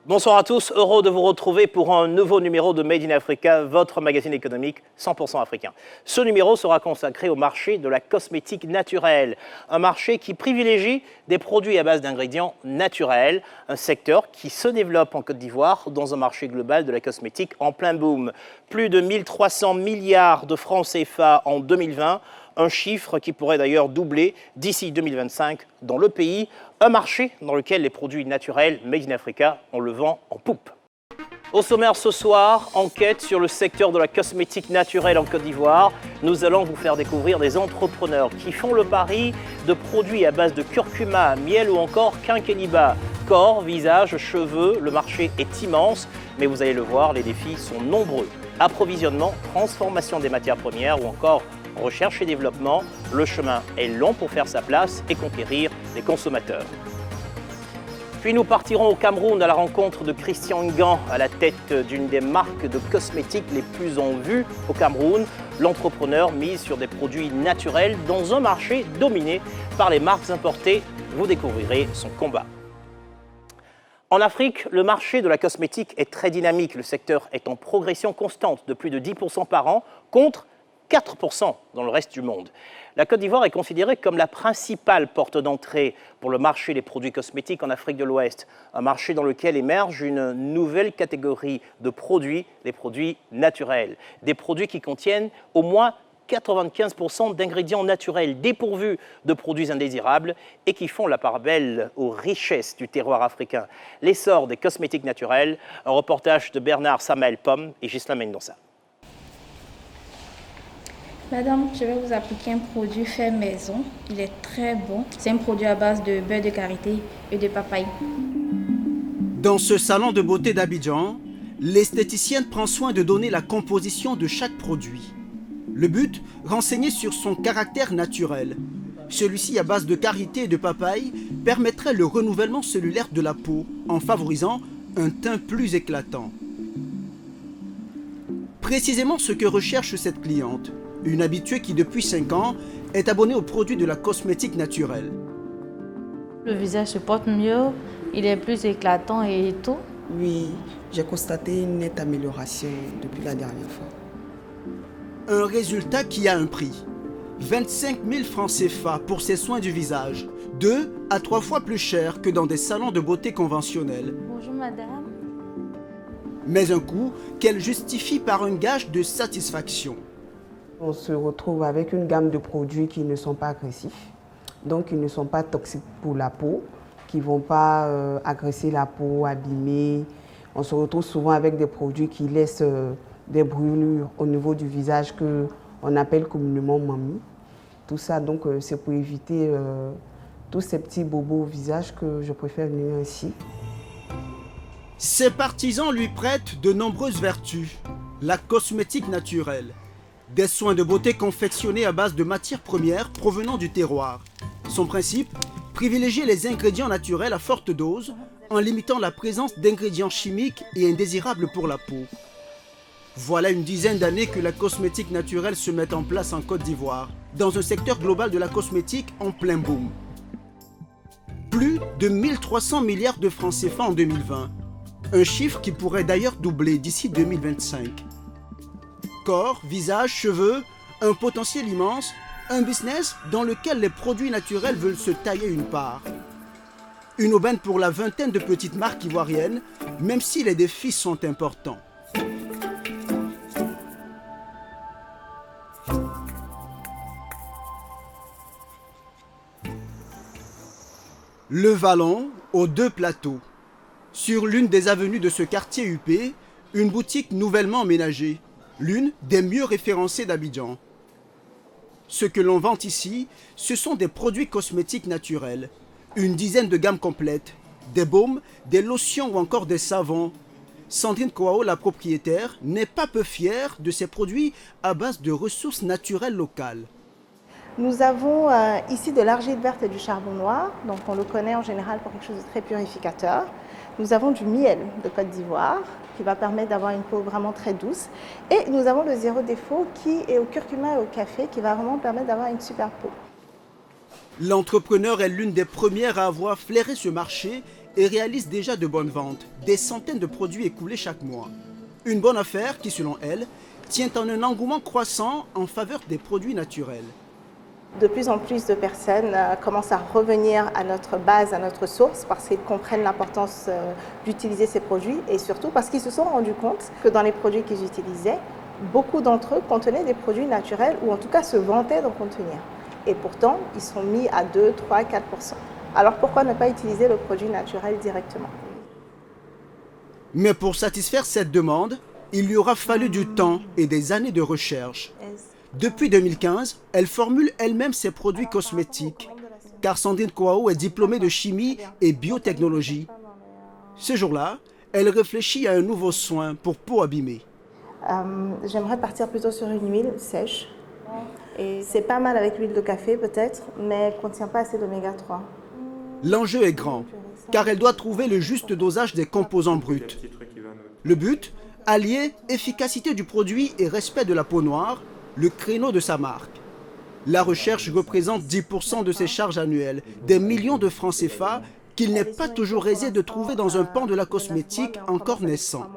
Bonsoir à tous, heureux de vous retrouver pour un nouveau numéro de Made in Africa, votre magazine économique 100% africain. Ce numéro sera consacré au marché de la cosmétique naturelle, un marché qui privilégie des produits à base d'ingrédients naturels, un secteur qui se développe en Côte d'Ivoire dans un marché global de la cosmétique en plein boom. Plus de 1300 milliards de francs CFA en 2020, un chiffre qui pourrait d'ailleurs doubler d'ici 2025 dans le pays, un marché dans lequel les produits naturels Made in Africa ont le vent en poupe. Au sommaire ce soir, enquête sur le secteur de la cosmétique naturelle en Côte d'Ivoire. Nous allons vous faire découvrir des entrepreneurs qui font le pari de produits à base de curcuma, miel ou encore quinqueliba. Corps, visage, cheveux, le marché est immense, mais vous allez le voir, les défis sont nombreux. Approvisionnement, transformation des matières premières ou encore recherche et développement, le chemin est long pour faire sa place et conquérir les consommateurs. Puis nous partirons au Cameroun à la rencontre de Christian Ngan, à la tête d'une des marques de cosmétiques les plus en vue au Cameroun. L'entrepreneur mise sur des produits naturels dans un marché dominé par les marques importées. Vous découvrirez son combat. En Afrique, le marché de la cosmétique est très dynamique. Le secteur est en progression constante de plus de 10% par an contre 4% dans le reste du monde. La Côte d'Ivoire est considérée comme la principale porte d'entrée pour le marché des produits cosmétiques en Afrique de l'Ouest, un marché dans lequel émerge une nouvelle catégorie de produits, les produits naturels. Des produits qui contiennent au moins 95% d'ingrédients naturels dépourvus de produits indésirables et qui font la part belle aux richesses du terroir africain. L'essor des cosmétiques naturels, un reportage de Bernard Samael Pomme et Ghislain Mendonça. Madame, je vais vous appliquer un produit fait maison. Il est très bon. C'est un produit à base de beurre de karité et de papaye. Dans ce salon de beauté d'Abidjan, l'esthéticienne prend soin de donner la composition de chaque produit. Le but, renseigner sur son caractère naturel. Celui-ci à base de karité et de papaye permettrait le renouvellement cellulaire de la peau en favorisant un teint plus éclatant. Précisément ce que recherche cette cliente. Une habituée qui, depuis 5 ans, est abonnée aux produits de la cosmétique naturelle. Le visage se porte mieux, il est plus éclatant et tout. Oui, j'ai constaté une nette amélioration depuis la dernière fois. Un résultat qui a un prix. 25 000 francs CFA pour ces soins du visage. 2 à 3 fois plus cher que dans des salons de beauté conventionnels. Bonjour madame. Mais un coût qu'elle justifie par un gage de satisfaction. On se retrouve avec une gamme de produits qui ne sont pas agressifs, donc qui ne sont pas toxiques pour la peau, qui ne vont pas agresser la peau, abîmer. On se retrouve souvent avec des produits qui laissent des brûlures au niveau du visage qu'on appelle communément mamie. Tout ça, donc, c'est pour éviter tous ces petits bobos au visage que je préfère venir ici. Ses partisans lui prêtent de nombreuses vertus. La cosmétique naturelle. Des soins de beauté confectionnés à base de matières premières provenant du terroir. Son principe, privilégier les ingrédients naturels à forte dose en limitant la présence d'ingrédients chimiques et indésirables pour la peau. Voilà une dizaine d'années que la cosmétique naturelle se met en place en Côte d'Ivoire, dans un secteur global de la cosmétique en plein boom. Plus de 1300 milliards de francs CFA en 2020, un chiffre qui pourrait d'ailleurs doubler d'ici 2025. Corps, visage, cheveux, un potentiel immense, un business dans lequel les produits naturels veulent se tailler une part. Une aubaine pour la vingtaine de petites marques ivoiriennes, même si les défis sont importants. Le Vallon, aux 2 plateaux. Sur l'une des avenues de ce quartier huppé, une boutique nouvellement aménagée. L'une des mieux référencées d'Abidjan. Ce que l'on vend ici, ce sont des produits cosmétiques naturels. Une dizaine de gammes complètes, des baumes, des lotions ou encore des savons. Sandrine Kouao, la propriétaire, n'est pas peu fière de ces produits à base de ressources naturelles locales. Nous avons ici de l'argile verte et du charbon noir, donc on le connaît en général pour quelque chose de très purificateur. Nous avons du miel de Côte d'Ivoire qui va permettre d'avoir une peau vraiment très douce. Et nous avons le zéro défaut qui est au curcuma et au café qui va vraiment permettre d'avoir une super peau. L'entrepreneur est l'une des premières à avoir flairé ce marché et réalise déjà de bonnes ventes, des centaines de produits écoulés chaque mois. Une bonne affaire qui, selon elle, tient en un engouement croissant en faveur des produits naturels. De plus en plus de personnes commencent à revenir à notre base, à notre source, parce qu'ils comprennent l'importance d'utiliser ces produits et surtout parce qu'ils se sont rendus compte que dans les produits qu'ils utilisaient, beaucoup d'entre eux contenaient des produits naturels ou en tout cas se vantaient d'en contenir. Et pourtant, ils sont mis à 2, 3, 4%. Alors pourquoi ne pas utiliser le produit naturel directement? Mais pour satisfaire cette demande, il lui aura fallu du temps et des années de recherche. Depuis 2015, elle formule elle-même ses produits cosmétiques, car Sandrine Kouao est diplômée de chimie et biotechnologie. Ce jour-là, elle réfléchit à un nouveau soin pour peau abîmée. J'aimerais partir plutôt sur une huile sèche. Et c'est pas mal avec l'huile de café peut-être, mais elle ne contient pas assez d'oméga 3. L'enjeu est grand, car elle doit trouver le juste dosage des composants bruts. Le but, allier efficacité du produit et respect de la peau noire, le créneau de sa marque. La recherche représente 10% de ses charges annuelles, des millions de francs CFA qu'il n'est pas toujours aisé de trouver dans un pan de la cosmétique encore naissant.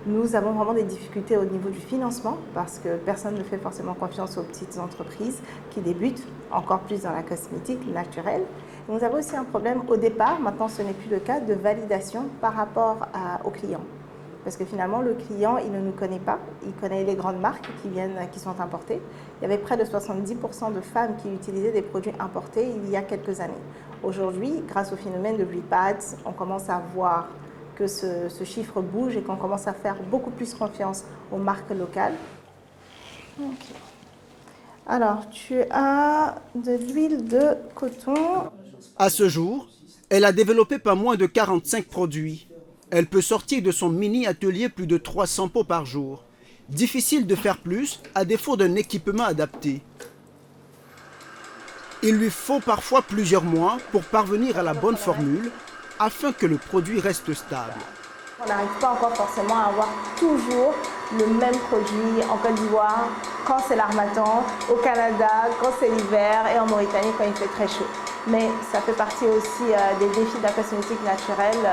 Nous avons vraiment des difficultés au niveau du financement parce que personne ne fait forcément confiance aux petites entreprises qui débutent, encore plus dans la cosmétique naturelle. Nous avons aussi un problème au départ, maintenant ce n'est plus le cas, de validation par rapport aux clients. Parce que finalement, le client, il ne nous connaît pas, il connaît les grandes marques qui sont importées. Il y avait près de 70% de femmes qui utilisaient des produits importés il y a quelques années. Aujourd'hui, grâce au phénomène de repads, on commence à voir que ce chiffre bouge et qu'on commence à faire beaucoup plus confiance aux marques locales. Okay. Alors, tu as de l'huile de coton. À ce jour, elle a développé pas moins de 45 produits. Elle peut sortir de son mini-atelier plus de 300 pots par jour. Difficile de faire plus à défaut d'un équipement adapté. Il lui faut parfois plusieurs mois pour parvenir à la bonne formule afin que le produit reste stable. On n'arrive pas encore forcément à avoir toujours le même produit en Côte d'Ivoire quand c'est l'harmattan, au Canada quand c'est l'hiver et en Mauritanie quand il fait très chaud. Mais ça fait partie aussi des défis de la cosmétique naturelle.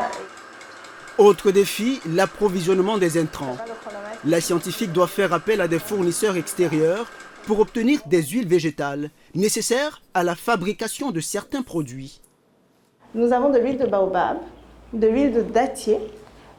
Autre défi, l'approvisionnement des intrants. La scientifique doit faire appel à des fournisseurs extérieurs pour obtenir des huiles végétales nécessaires à la fabrication de certains produits. Nous avons de l'huile de baobab, de l'huile de dattier,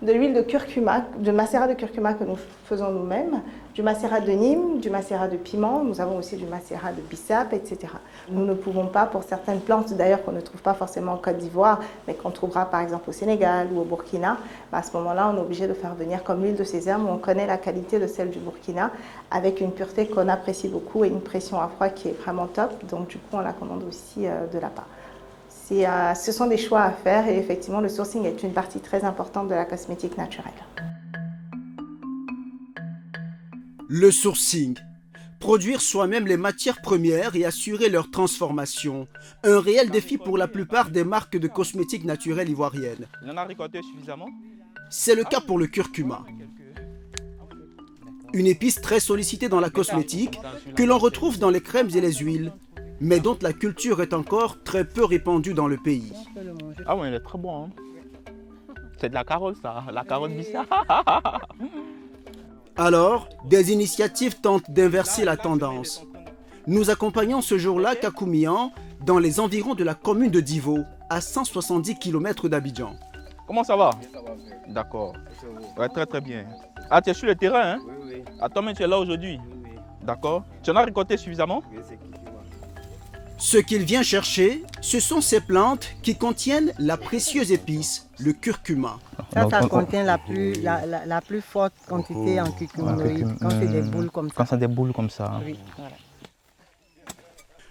de l'huile de curcuma, de macérat de curcuma que nous faisons nous-mêmes, du macérat de Nîmes, du macérat de piment, nous avons aussi du macérat de bissap, etc. Nous ne pouvons pas, pour certaines plantes d'ailleurs qu'on ne trouve pas forcément en Côte d'Ivoire, mais qu'on trouvera par exemple au Sénégal ou au Burkina, à ce moment-là on est obligé de faire venir comme l'huile de sésame où on connaît la qualité de celle du Burkina avec une pureté qu'on apprécie beaucoup et une pression à froid qui est vraiment top, donc du coup on la commande aussi de là-bas. Ce sont des choix à faire et effectivement le sourcing est une partie très importante de la cosmétique naturelle. Le sourcing. Produire soi-même les matières premières et assurer leur transformation. Un réel défi pour la plupart des marques de cosmétiques naturelles ivoiriennes. Il en a récolté suffisamment? C'est le cas pour le curcuma. Une épice très sollicitée dans la cosmétique que l'on retrouve dans les crèmes et les huiles, mais dont la culture est encore très peu répandue dans le pays. Ah oui, il est très bon. Hein. C'est de la carotte, ça, la carotte bissap. Alors, des initiatives tentent d'inverser la tendance. Nous accompagnons ce jour-là Kakoumian dans les environs de la commune de Divo, à 170 km d'Abidjan. Comment ça va? D'accord. Ouais, très très bien. Ah, tu es sur le terrain, hein? Oui, oui. Attends, mais tu es là aujourd'hui? Oui. D'accord. Tu en as récolté suffisamment? Oui, c'est Ce qu'il vient chercher, ce sont ces plantes qui contiennent la précieuse épice, le curcuma. Ça contient la plus forte quantité en curcuminoïdes, quand c'est des boules comme ça. Quand c'est des boules comme ça. Oui, voilà.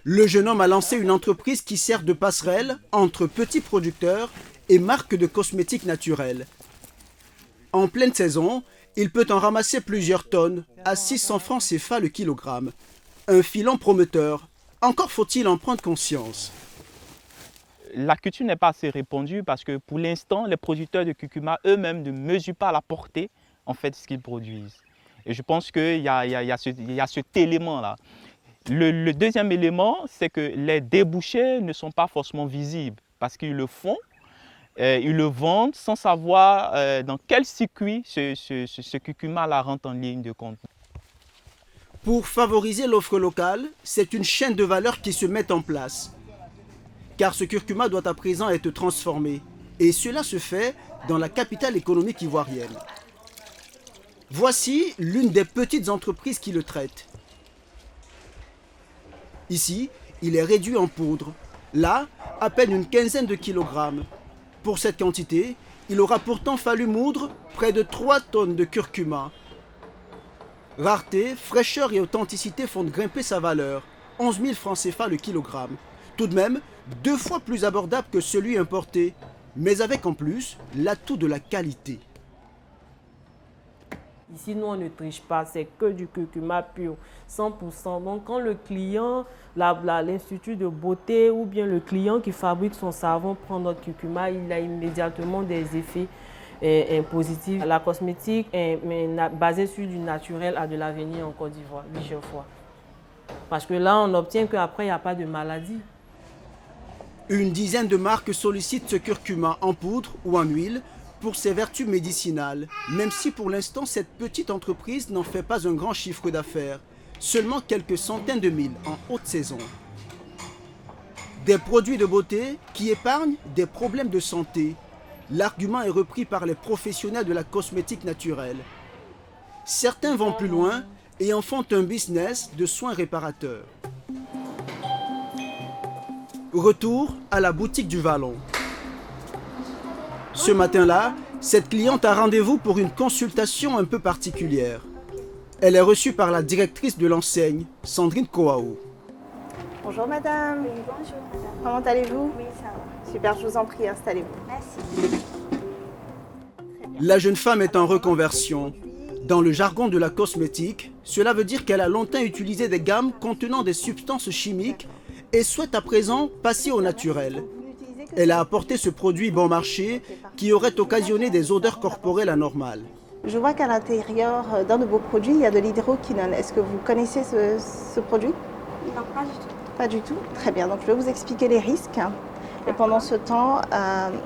Le jeune homme a lancé une entreprise qui sert de passerelle entre petits producteurs et marques de cosmétiques naturels. En pleine saison, il peut en ramasser plusieurs tonnes à 600 francs CFA le kilogramme. Un filon prometteur Encore faut-il en prendre conscience. La culture n'est pas assez répandue parce que pour l'instant, les producteurs de curcuma eux-mêmes ne mesurent pas la portée en fait, de ce qu'ils produisent. Et je pense qu'il y a cet élément-là. Le deuxième élément, c'est que les débouchés ne sont pas forcément visibles parce qu'ils le font, ils le vendent sans savoir dans quel circuit ce curcuma-là rentre en ligne de compte. Pour favoriser l'offre locale, c'est une chaîne de valeur qui se met en place. Car ce curcuma doit à présent être transformé. Et cela se fait dans la capitale économique ivoirienne. Voici l'une des petites entreprises qui le traitent. Ici, il est réduit en poudre. Là, à peine une quinzaine de kilogrammes. Pour cette quantité, il aura pourtant fallu moudre près de 3 tonnes de curcuma. Rareté, fraîcheur et authenticité font grimper sa valeur, 11 000 francs CFA le kilogramme. Tout de même, 2 fois plus abordable que celui importé, mais avec en plus l'atout de la qualité. Ici, nous, on ne triche pas, c'est que du curcuma pur, 100%. Donc, quand le client, l'institut de beauté ou bien le client qui fabrique son savon prend notre curcuma, il a immédiatement des effets positifs. La cosmétique basée sur du naturel a de l'avenir en Côte d'Ivoire, je crois. Parce que là, on obtient qu'après, il n'y a pas de maladie. Une dizaine de marques sollicitent ce curcuma en poudre ou en huile pour ses vertus médicinales, même si pour l'instant cette petite entreprise n'en fait pas un grand chiffre d'affaires, seulement quelques centaines de mille en haute saison. Des produits de beauté qui épargnent des problèmes de santé. L'argument est repris par les professionnels de la cosmétique naturelle. Certains vont plus loin et en font un business de soins réparateurs. Retour à la boutique du Vallon. Ce matin-là, cette cliente a rendez-vous pour une consultation un peu particulière. Elle est reçue par la directrice de l'enseigne, Sandrine Kouaou. Bonjour madame. Oui, bonjour madame. Comment allez-vous? Oui, ça va. Super, je vous en prie, installez-vous. Merci. La jeune femme est en reconversion. Dans le jargon de la cosmétique, cela veut dire qu'elle a longtemps utilisé des gammes contenant des substances chimiques et souhaite à présent passer au naturel. Elle a apporté ce produit bon marché qui aurait occasionné des odeurs corporelles anormales. Je vois qu'à l'intérieur d'un de vos produits, il y a de l'hydroquinone. Est-ce que vous connaissez ce produit? Non, pas du tout. Pas du tout? Très bien, donc je vais vous expliquer les risques. Et pendant ce temps,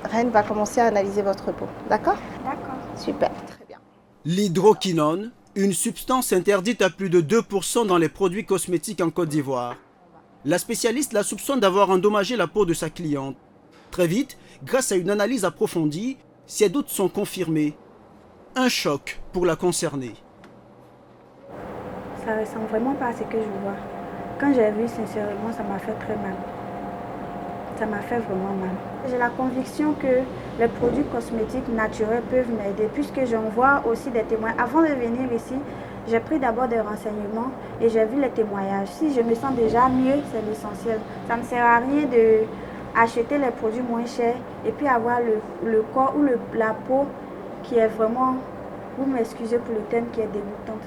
Reine va commencer à analyser votre peau. D'accord? D'accord. Super, très bien. L'hydroquinone, une substance interdite à plus de 2% dans les produits cosmétiques en Côte d'Ivoire. La spécialiste la soupçonne d'avoir endommagé la peau de sa cliente. Très vite, grâce à une analyse approfondie, ses doutes sont confirmés. Un choc pour la concernée. Ça ressemble vraiment pas à ce que je vois. Quand j'ai vu, sincèrement, ça m'a fait très mal. Ça m'a fait vraiment mal. J'ai la conviction que les produits cosmétiques naturels peuvent m'aider, puisque j'en vois aussi des témoins. Avant de venir ici, j'ai pris d'abord des renseignements et j'ai vu les témoignages. Si je me sens déjà mieux, c'est l'essentiel. Ça ne sert à rien d'acheter les produits moins chers et puis avoir le corps ou la peau qui est vraiment, vous m'excusez pour le terme, qui est dégoûtante.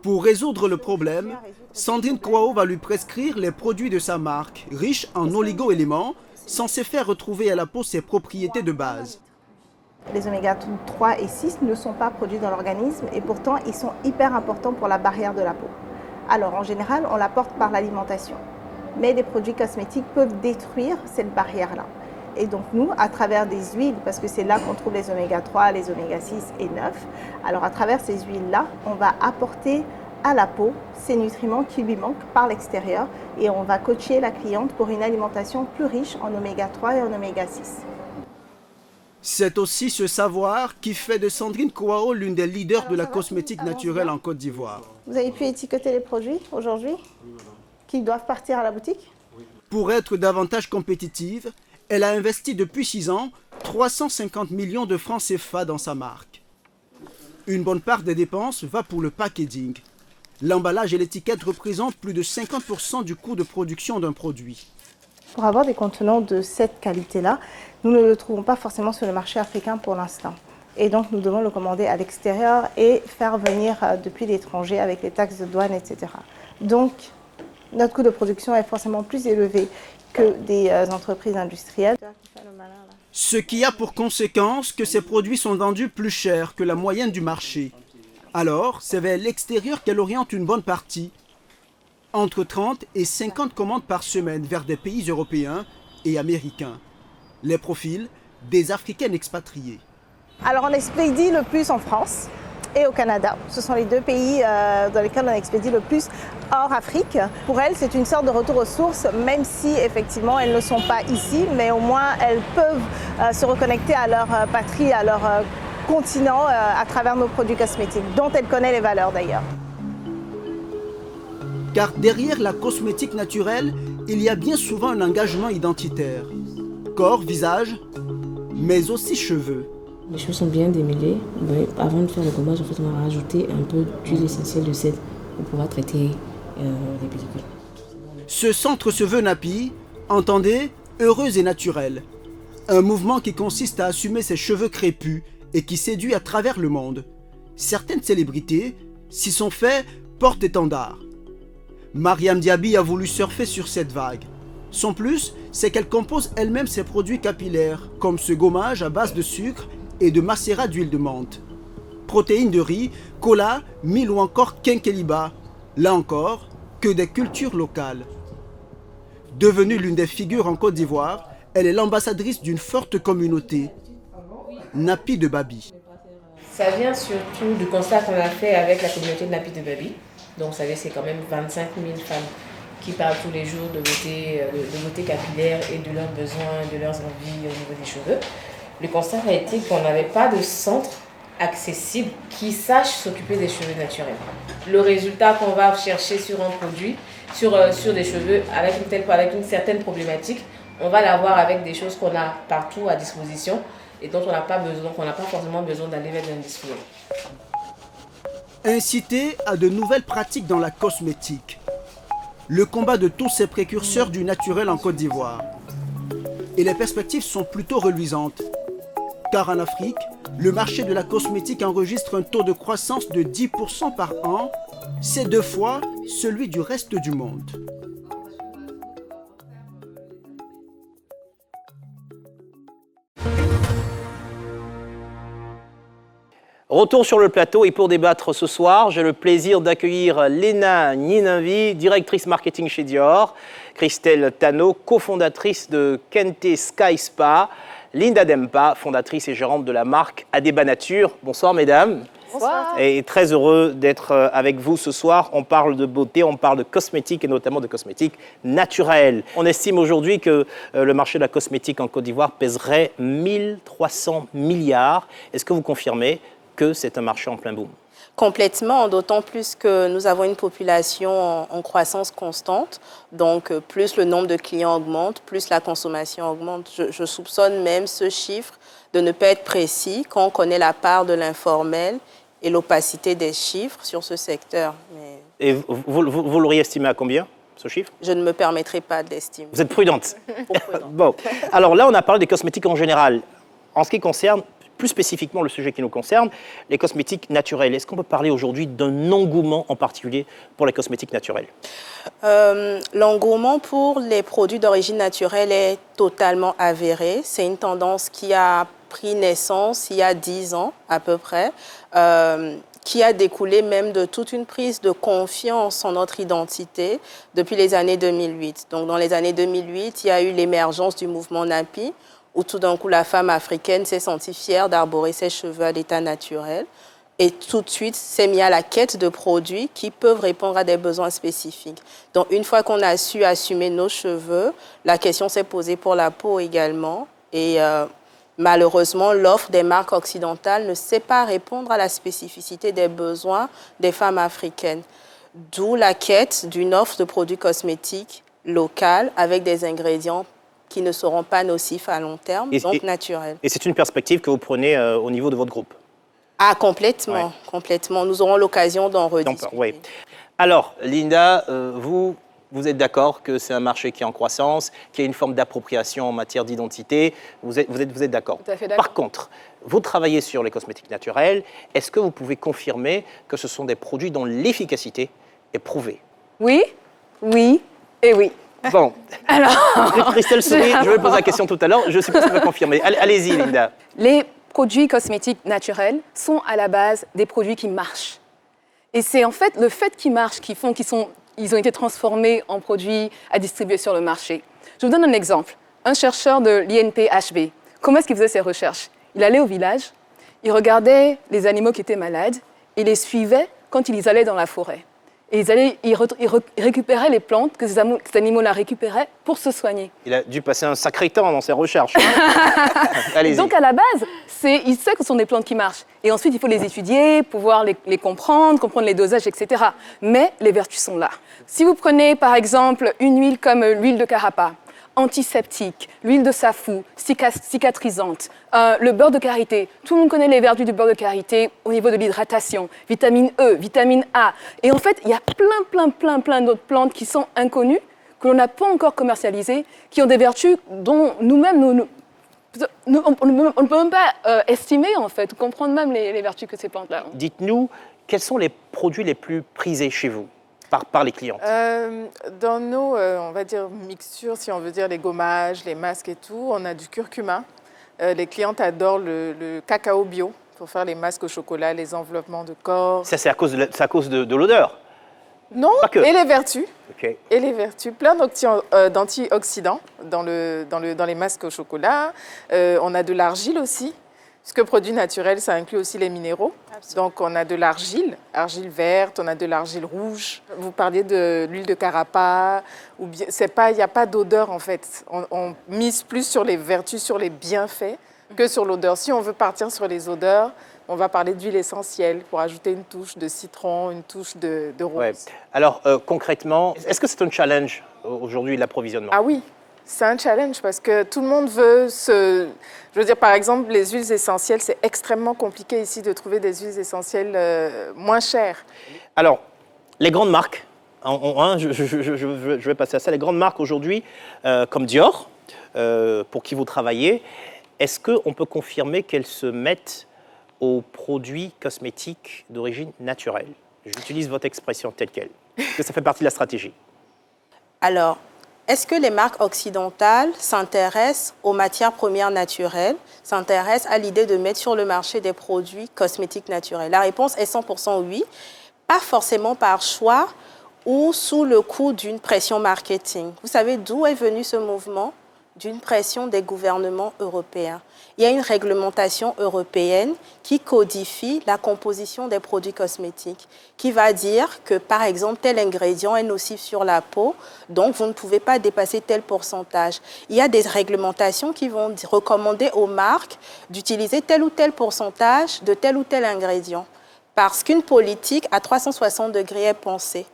Pour résoudre le problème, Sandrine Kouaou va lui prescrire les produits de sa marque, riches en oligo-éléments, censés faire retrouver à la peau ses propriétés de base. Les oméga 3 et 6 ne sont pas produits dans l'organisme et pourtant ils sont hyper importants pour la barrière de la peau. Alors en général, on l'apporte par l'alimentation. Mais les produits cosmétiques peuvent détruire cette barrière-là. Et donc nous, à travers des huiles, parce que c'est là qu'on trouve les oméga 3, les oméga 6 et 9, alors à travers ces huiles-là, on va apporter à la peau ces nutriments qui lui manquent par l'extérieur et on va coacher la cliente pour une alimentation plus riche en oméga 3 et en oméga 6. C'est aussi ce savoir qui fait de Sandrine Kouaou l'une des leaders de la cosmétique naturelle en Côte d'Ivoire. Vous avez pu étiqueter les produits aujourd'hui qui doivent partir à la boutique? Pour être davantage compétitive, elle a investi depuis 6 ans 350 millions de francs CFA dans sa marque. Une bonne part des dépenses va pour le packaging. L'emballage et l'étiquette représentent plus de 50% du coût de production d'un produit. Pour avoir des contenants de cette qualité-là, nous ne le trouvons pas forcément sur le marché africain pour l'instant. Et donc nous devons le commander à l'extérieur et faire venir depuis l'étranger avec les taxes de douane, etc. Donc notre coût de production est forcément plus élevé que des entreprises industrielles. Ce qui a pour conséquence que ces produits sont vendus plus cher que la moyenne du marché. Alors, c'est vers l'extérieur qu'elle oriente une bonne partie. Entre 30 et 50 commandes par semaine vers des pays européens et américains. Les profils des Africaines expatriées. Alors on expédie le plus en France et au Canada. Ce sont les deux pays dans lesquels on expédie le plus hors Afrique. Pour elles, c'est une sorte de retour aux sources, même si effectivement elles ne sont pas ici, mais au moins elles peuvent se reconnecter à leur patrie, à leur continent à travers nos produits cosmétiques, dont elles connaissent les valeurs d'ailleurs. Car derrière la cosmétique naturelle, il y a bien souvent un engagement identitaire. Corps, visage, mais aussi cheveux. Les cheveux sont bien démêlés. Mais avant de faire le gommage, en fait, on a rajouté un peu d'huile essentielle de sel pour pouvoir traiter les pellicules. Ce centre se veut Napi, entendez, heureux et naturel. Un mouvement qui consiste à assumer ses cheveux crépus et qui séduit à travers le monde. Certaines célébrités s'y sont fait porte-étendard. Mariam Diaby a voulu surfer sur cette vague. Son plus, c'est qu'elle compose elle-même ses produits capillaires, comme ce gommage à base de sucre et de macérat d'huile de menthe. Protéines de riz, cola, mil ou encore kenkeliba. Là encore, que des cultures locales. Devenue l'une des figures en Côte d'Ivoire, elle est l'ambassadrice d'une forte communauté. Napi de Babi. Ça vient surtout du constat qu'on a fait avec la communauté de Napi de Babi. Donc, vous savez, c'est quand même 25 000 femmes qui parlent tous les jours de beauté capillaire et de leurs besoins, de leurs envies au niveau des cheveux. Le constat a été qu'on n'avait pas de centre accessible qui sache s'occuper des cheveux naturels. Le résultat qu'on va chercher sur un produit, sur des cheveux avec une certaine problématique, on va l'avoir avec des choses qu'on a partout à disposition et dont on n'a pas forcément besoin d'aller vers l'industriel. Inciter à de nouvelles pratiques dans la cosmétique. Le combat de tous ces précurseurs du naturel en Côte d'Ivoire. Et les perspectives sont plutôt reluisantes. Car en Afrique, le marché de la cosmétique enregistre un taux de croissance de 10% par an. C'est 2 fois celui du reste du monde. Retour sur le plateau et pour débattre ce soir, j'ai le plaisir d'accueillir Léna Ninanvi, directrice marketing chez Dior, Christelle Tano, cofondatrice de Kente Sky Spa, Linda Dempa, fondatrice et gérante de la marque Adeba Nature. Bonsoir mesdames. Bonsoir. Et très heureux d'être avec vous ce soir. On parle de beauté, on parle de cosmétique et notamment de cosmétique naturelle. On estime aujourd'hui que le marché de la cosmétique en Côte d'Ivoire pèserait 1300 milliards. Est-ce que vous confirmez que c'est un marché en plein boom? Complètement, d'autant plus que nous avons une population en croissance constante. Donc, plus le nombre de clients augmente, plus la consommation augmente. Je soupçonne même ce chiffre de ne pas être précis quand on connaît la part de l'informel et l'opacité des chiffres sur ce secteur. Mais... Et vous l'auriez estimé à combien, ce chiffre? Je ne me permettrai pas d'estimer. Vous êtes prudente. Bon, alors là, on a parlé des cosmétiques en général. En ce qui concerne plus spécifiquement le sujet qui nous concerne, les cosmétiques naturels. Est-ce qu'on peut parler aujourd'hui d'un engouement en particulier pour les cosmétiques naturels? L'engouement pour les produits d'origine naturelle est totalement avéré. C'est une tendance qui a pris naissance il y a 10 ans à peu près, qui a découlé même de toute une prise de confiance en notre identité depuis les années 2008. Donc dans les années 2008, il y a eu l'émergence du mouvement Napi, où tout d'un coup, la femme africaine s'est sentie fière d'arborer ses cheveux à l'état naturel et tout de suite s'est mise à la quête de produits qui peuvent répondre à des besoins spécifiques. Donc, une fois qu'on a su assumer nos cheveux, la question s'est posée pour la peau également et malheureusement, l'offre des marques occidentales ne sait pas répondre à la spécificité des besoins des femmes africaines. D'où la quête d'une offre de produits cosmétiques locaux avec des ingrédients qui ne seront pas nocifs à long terme, donc naturels. Et c'est une perspective que vous prenez au niveau de votre groupe? Ah, complètement, ouais. Complètement. Nous aurons l'occasion d'en rediscuter. Oui. Alors, Linda, vous êtes d'accord que c'est un marché qui est en croissance, qui a une forme d'appropriation en matière d'identité. Vous êtes d'accord? Tout à fait d'accord. Par contre, vous travaillez sur les cosmétiques naturels. Est-ce que vous pouvez confirmer que ce sont des produits dont l'efficacité est prouvée? Oui. Oui et oui. Bon. Alors, Christelle sourit, je vais poser la question tout à l'heure, je sais pas si vous va confirmer. Allez-y, Linda. les produits cosmétiques naturels sont à la base des produits qui marchent. Et c'est en fait le fait qu'ils marchent qui font ils ont été transformés en produits à distribuer sur le marché. Je vous donne un exemple. Un chercheur de l'INPHB, comment est-ce qu'il faisait ses recherches? Il allait au village, il regardait les animaux qui étaient malades et les suivait quand ils allaient dans la forêt. Et ils récupéraient les plantes que ces animaux-là récupéraient pour se soigner. Il a dû passer un sacré temps dans ses recherches. Allez-y. Donc à la base, il sait que ce sont des plantes qui marchent. Et ensuite, il faut les étudier, pouvoir les comprendre les dosages, etc. Mais les vertus sont là. Si vous prenez par exemple une huile comme l'huile de carapa, antiseptique, l'huile de safou, cicatrisante, le beurre de karité. Tout le monde connaît les vertus du beurre de karité au niveau de l'hydratation, vitamine E, vitamine A. Et en fait, il y a plein d'autres plantes qui sont inconnues, que l'on n'a pas encore commercialisées, qui ont des vertus dont nous-mêmes, on ne peut même pas estimer, en fait, comprendre même les vertus que ces plantes-là ont. Dites-nous, quels sont les produits les plus prisés chez vous par les clients? Dans nos, on va dire, mixtures, si on veut dire les gommages, les masques et tout, on a du curcuma. Les clientes adorent le cacao bio pour faire les masques au chocolat, les enveloppements de corps. Ça, c'est à cause de l'odeur? Non, et les vertus. Okay. Et les vertus. Plein d'antioxydants dans les masques au chocolat. On a de l'argile aussi. Puisque produit naturel, ça inclut aussi les minéraux. Absolument. Donc, on a de l'argile verte, on a de l'argile rouge. Vous parliez de l'huile de carapa. Il n'y a pas d'odeur, en fait. On mise plus sur les vertus, sur les bienfaits, que sur l'odeur. Si on veut partir sur les odeurs, on va parler d'huile essentielle pour ajouter une touche de citron, une touche de rose. Ouais. Alors, concrètement, est-ce que c'est un challenge aujourd'hui, l'approvisionnement? Ah oui. C'est un challenge parce que tout le monde veut Je veux dire, par exemple, les huiles essentielles, c'est extrêmement compliqué ici de trouver des huiles essentielles moins chères. Alors, les grandes marques, je vais passer à ça, les grandes marques aujourd'hui, comme Dior, pour qui vous travaillez, est-ce qu'on peut confirmer qu'elles se mettent aux produits cosmétiques d'origine naturelle? J'utilise votre expression telle quelle. Est-ce que ça fait partie de la stratégie? Alors, est-ce que les marques occidentales s'intéressent aux matières premières naturelles, s'intéressent à l'idée de mettre sur le marché des produits cosmétiques naturels? La réponse est 100% oui, pas forcément par choix ou sous le coup d'une pression marketing. Vous savez d'où est venu ce mouvement? D'une pression des gouvernements européens. Il y a une réglementation européenne qui codifie la composition des produits cosmétiques, qui va dire que, par exemple, tel ingrédient est nocif sur la peau, donc vous ne pouvez pas dépasser tel pourcentage. Il y a des réglementations qui vont recommander aux marques d'utiliser tel ou tel pourcentage de tel ou tel ingrédient, parce qu'une politique à 360 degrés est pensée.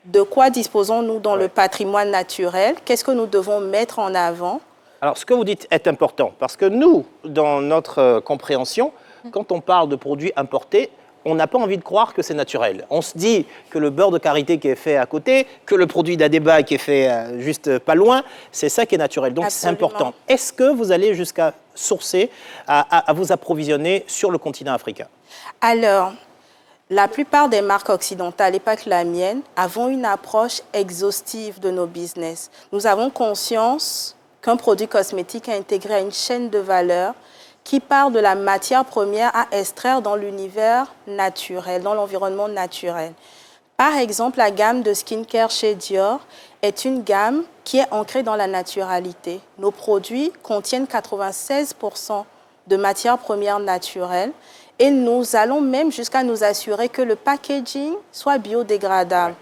De quoi disposons-nous dans le patrimoine naturel? Qu'est-ce que nous devons mettre en avant? Alors, ce que vous dites est important, parce que nous, dans notre compréhension, quand on parle de produits importés, on n'a pas envie de croire que c'est naturel. On se dit que le beurre de karité qui est fait à côté, que le produit d'Adeba qui est fait juste pas loin, c'est ça qui est naturel. Donc, c'est important. Est-ce que vous allez jusqu'à sourcer, à vous approvisionner sur le continent africain? Alors, la plupart des marques occidentales, et pas que la mienne, avons une approche exhaustive de nos business. Nous avons conscience qu'un produit cosmétique est intégré à une chaîne de valeur qui part de la matière première à extraire dans l'univers naturel, dans l'environnement naturel. Par exemple, la gamme de skincare chez Dior est une gamme qui est ancrée dans la naturalité. Nos produits contiennent 96% de matières premières naturelles et nous allons même jusqu'à nous assurer que le packaging soit biodégradable.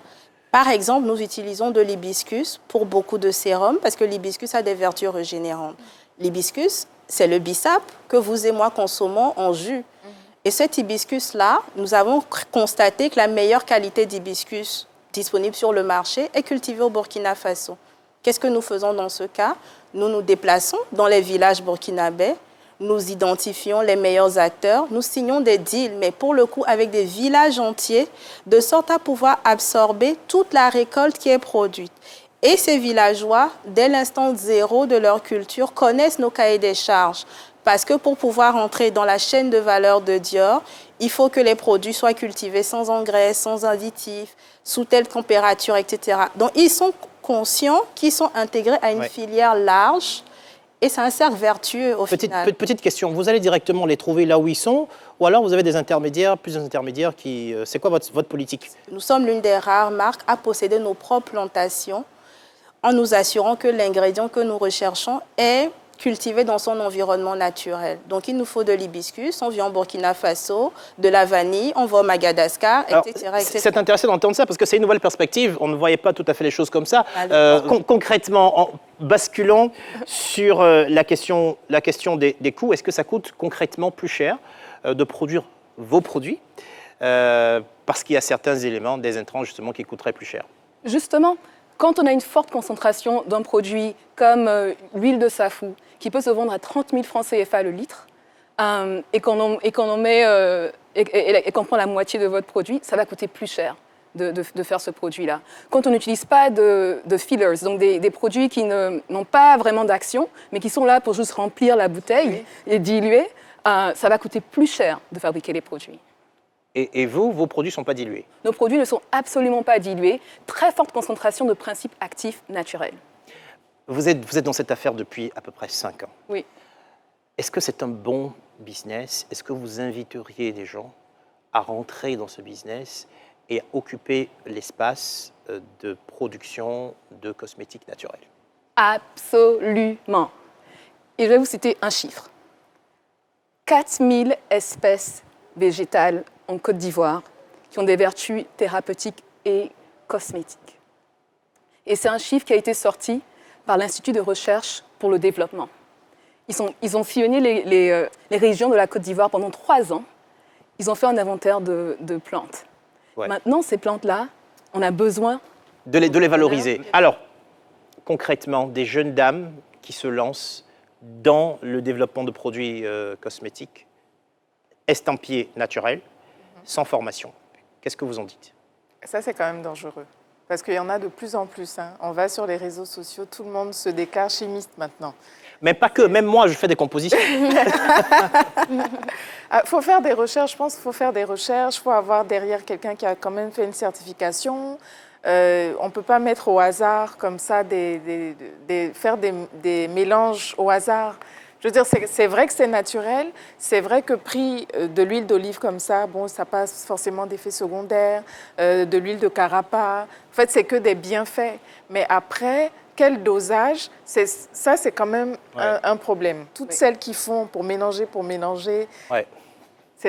Par exemple, nous utilisons de l'hibiscus pour beaucoup de sérums parce que l'hibiscus a des vertus régénérantes. L'hibiscus, c'est le bissap que vous et moi consommons en jus. Et cet hibiscus-là, nous avons constaté que la meilleure qualité d'hibiscus disponible sur le marché est cultivée au Burkina Faso. Qu'est-ce que nous faisons dans ce cas? Nous nous déplaçons dans les villages burkinabés, nous identifions les meilleurs acteurs, nous signons des deals, mais pour le coup avec des villages entiers, de sorte à pouvoir absorber toute la récolte qui est produite. Et ces villageois, dès l'instant zéro de leur culture, connaissent nos cahiers des charges. Parce que pour pouvoir entrer dans la chaîne de valeur de Dior, il faut que les produits soient cultivés sans engrais, sans additifs, sous telle température, etc. Donc, ils sont conscients qu'ils sont intégrés à une filière large et c'est un cercle vertueux au final. Petite question, vous allez directement les trouver là où ils sont ou alors vous avez des intermédiaires, plusieurs intermédiaires qui... C'est quoi votre politique? Nous sommes l'une des rares marques à posséder nos propres plantations en nous assurant que l'ingrédient que nous recherchons est cultivé dans son environnement naturel. Donc, il nous faut de l'hibiscus, on vient en Burkina Faso, de la vanille, on va au Madagascar, etc. C'est intéressant d'entendre ça parce que c'est une nouvelle perspective. On ne voyait pas tout à fait les choses comme ça. Concrètement, en basculant sur la question des coûts, est-ce que ça coûte concrètement plus cher de produire vos produits parce qu'il y a certains éléments, des intrants justement, qui coûteraient plus cher? Justement, quand on a une forte concentration d'un produit comme l'huile de safou, qui peut se vendre à 30 000 francs CFA le litre, et qu'on prend la moitié de votre produit, ça va coûter plus cher de faire ce produit-là. Quand on n'utilise pas de fillers, donc des produits qui n'ont pas vraiment d'action, mais qui sont là pour juste remplir la bouteille et diluer, ça va coûter plus cher de fabriquer les produits. Et vous, vos produits ne sont pas dilués? Nos produits ne sont absolument pas dilués. Très forte concentration de principes actifs naturels. Vous êtes dans cette affaire depuis à peu près 5 ans. Oui. Est-ce que c'est un bon business? Est-ce que vous inviteriez des gens à rentrer dans ce business et à occuper l'espace de production de cosmétiques naturels? Absolument. Et je vais vous citer un chiffre. 4000 espèces végétales en Côte d'Ivoire qui ont des vertus thérapeutiques et cosmétiques. Et c'est un chiffre qui a été sorti par l'Institut de recherche pour le développement. Ils ont sillonné les régions de la Côte d'Ivoire pendant 3 ans. Ils ont fait un inventaire de plantes. Ouais. Maintenant, ces plantes-là, on a besoin de les valoriser. Alors, concrètement, des jeunes dames qui se lancent dans le développement de produits cosmétiques estampillés naturels, sans formation. Qu'est-ce que vous en dites? Ça, c'est quand même dangereux. Parce qu'il y en a de plus en plus. On va sur les réseaux sociaux, tout le monde se déclare chimiste maintenant. Mais pas que, même moi, je fais des compositions. Il faut faire des recherches, je pense qu'il faut faire des recherches, il faut avoir derrière quelqu'un qui a quand même fait une certification. On ne peut pas mettre au hasard comme ça, faire des mélanges au hasard. Je veux dire, c'est vrai que c'est naturel, c'est vrai que pris de l'huile d'olive comme ça, bon, ça passe forcément d'effets secondaires, de l'huile de carapa. En fait, c'est que des bienfaits. Mais après, quel dosage, ça, c'est quand même un problème. Toutes celles qui font pour mélanger,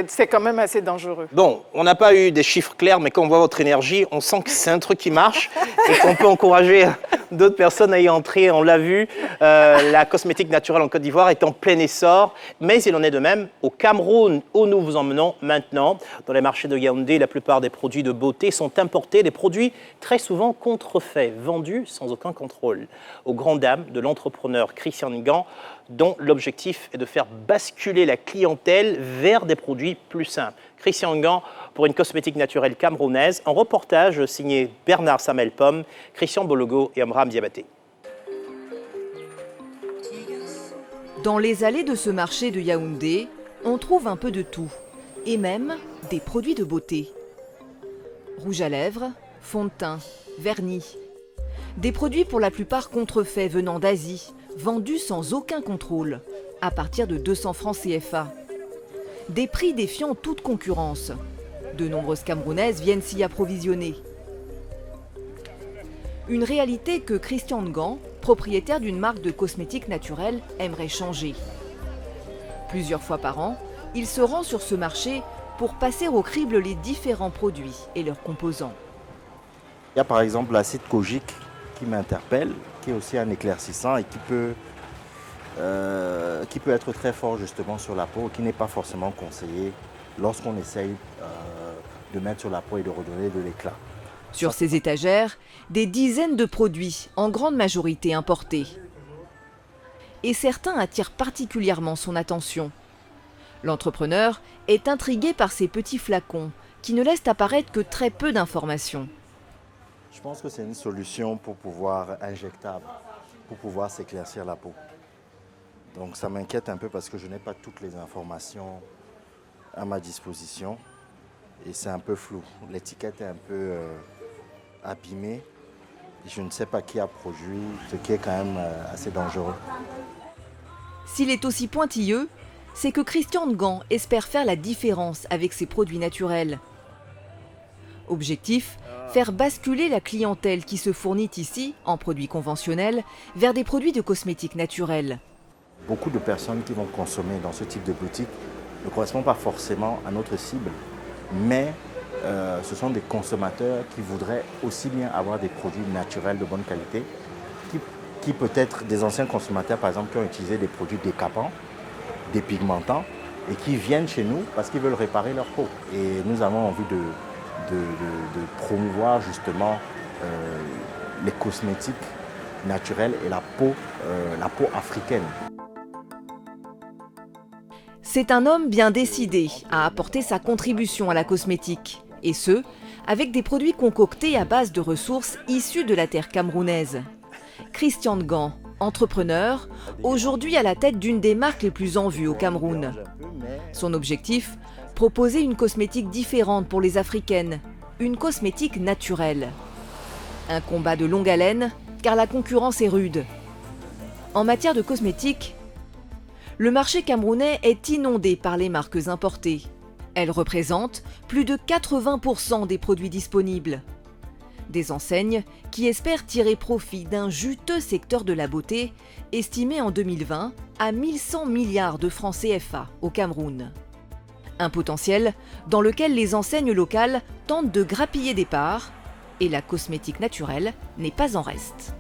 c'est quand même assez dangereux. Bon, on n'a pas eu des chiffres clairs, mais quand on voit votre énergie, on sent que c'est un truc qui marche et qu'on peut encourager d'autres personnes à y entrer. On l'a vu, la cosmétique naturelle en Côte d'Ivoire est en plein essor, mais il en est de même au Cameroun, où nous vous emmenons maintenant. Dans les marchés de Yaoundé, la plupart des produits de beauté sont importés, des produits très souvent contrefaits, vendus sans aucun contrôle. Aux grandes dames de l'entrepreneur Christian Ngan, dont l'objectif est de faire basculer la clientèle vers des produits plus simples. Christian Ngan pour une cosmétique naturelle camerounaise, un reportage signé Bernard Samel-Pomme, Christian Bologo et Amram Diabaté. Dans les allées de ce marché de Yaoundé, on trouve un peu de tout, et même des produits de beauté. Rouge à lèvres, fond de teint, vernis. Des produits pour la plupart contrefaits venant d'Asie, vendus sans aucun contrôle, à partir de 200 francs CFA. Des prix défiant toute concurrence. De nombreuses Camerounaises viennent s'y approvisionner. Une réalité que Christian Ngan, propriétaire d'une marque de cosmétiques naturels, aimerait changer. Plusieurs fois par an, il se rend sur ce marché pour passer au crible les différents produits et leurs composants. Il y a par exemple l'acide kojique qui m'interpelle, qui est aussi un éclaircissant et qui peut être très fort justement sur la peau, qui n'est pas forcément conseillé lorsqu'on essaye de mettre sur la peau et de redonner de l'éclat. Sur ces étagères, des dizaines de produits, en grande majorité importés. Et certains attirent particulièrement son attention. L'entrepreneur est intrigué par ces petits flacons qui ne laissent apparaître que très peu d'informations. Je pense que c'est une solution pour pouvoir injectable, pour pouvoir s'éclaircir la peau. Donc ça m'inquiète un peu parce que je n'ai pas toutes les informations à ma disposition et c'est un peu flou. L'étiquette est un peu abîmée et je ne sais pas qui a produit, ce qui est quand même assez dangereux. S'il est aussi pointilleux, c'est que Christian Ngand espère faire la différence avec ses produits naturels. Objectif, faire basculer la clientèle qui se fournit ici, en produits conventionnels, vers des produits de cosmétiques naturels. Beaucoup de personnes qui vont consommer dans ce type de boutique ne correspondent pas forcément à notre cible, mais ce sont des consommateurs qui voudraient aussi bien avoir des produits naturels de bonne qualité, qui peut-être des anciens consommateurs par exemple qui ont utilisé des produits décapants, dépigmentants, et qui viennent chez nous parce qu'ils veulent réparer leur peau. Et nous avons envie de promouvoir justement les cosmétiques naturels et la peau africaine. C'est un homme bien décidé à apporter sa contribution à la cosmétique, et ce, avec des produits concoctés à base de ressources issues de la terre camerounaise. Christian Ngand, entrepreneur, aujourd'hui à la tête d'une des marques les plus en vue au Cameroun. Son objectif, proposer une cosmétique différente pour les Africaines, une cosmétique naturelle. Un combat de longue haleine, car la concurrence est rude. En matière de cosmétiques, le marché camerounais est inondé par les marques importées. Elles représentent plus de 80% des produits disponibles. Des enseignes qui espèrent tirer profit d'un juteux secteur de la beauté, estimé en 2020 à 1100 milliards de francs CFA au Cameroun. Un potentiel dans lequel les enseignes locales tentent de grappiller des parts, et la cosmétique naturelle n'est pas en reste.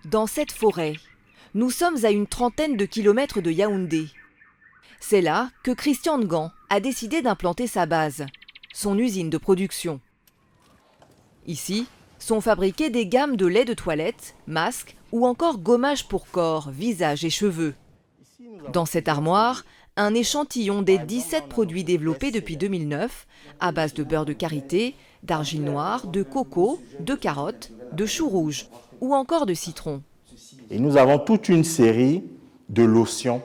Dans cette forêt, nous sommes à une trentaine de kilomètres de Yaoundé. C'est là que Christian Ngand a décidé d'implanter sa base, son usine de production. Ici, sont fabriquées des gammes de lait de toilette, masques ou encore gommage pour corps, visage et cheveux. Dans cette armoire, un échantillon des 17 produits développés depuis 2009 à base de beurre de karité, d'argile noire, de coco, de carottes, de choux rouges ou encore de citron. Et nous avons toute une série de lotions,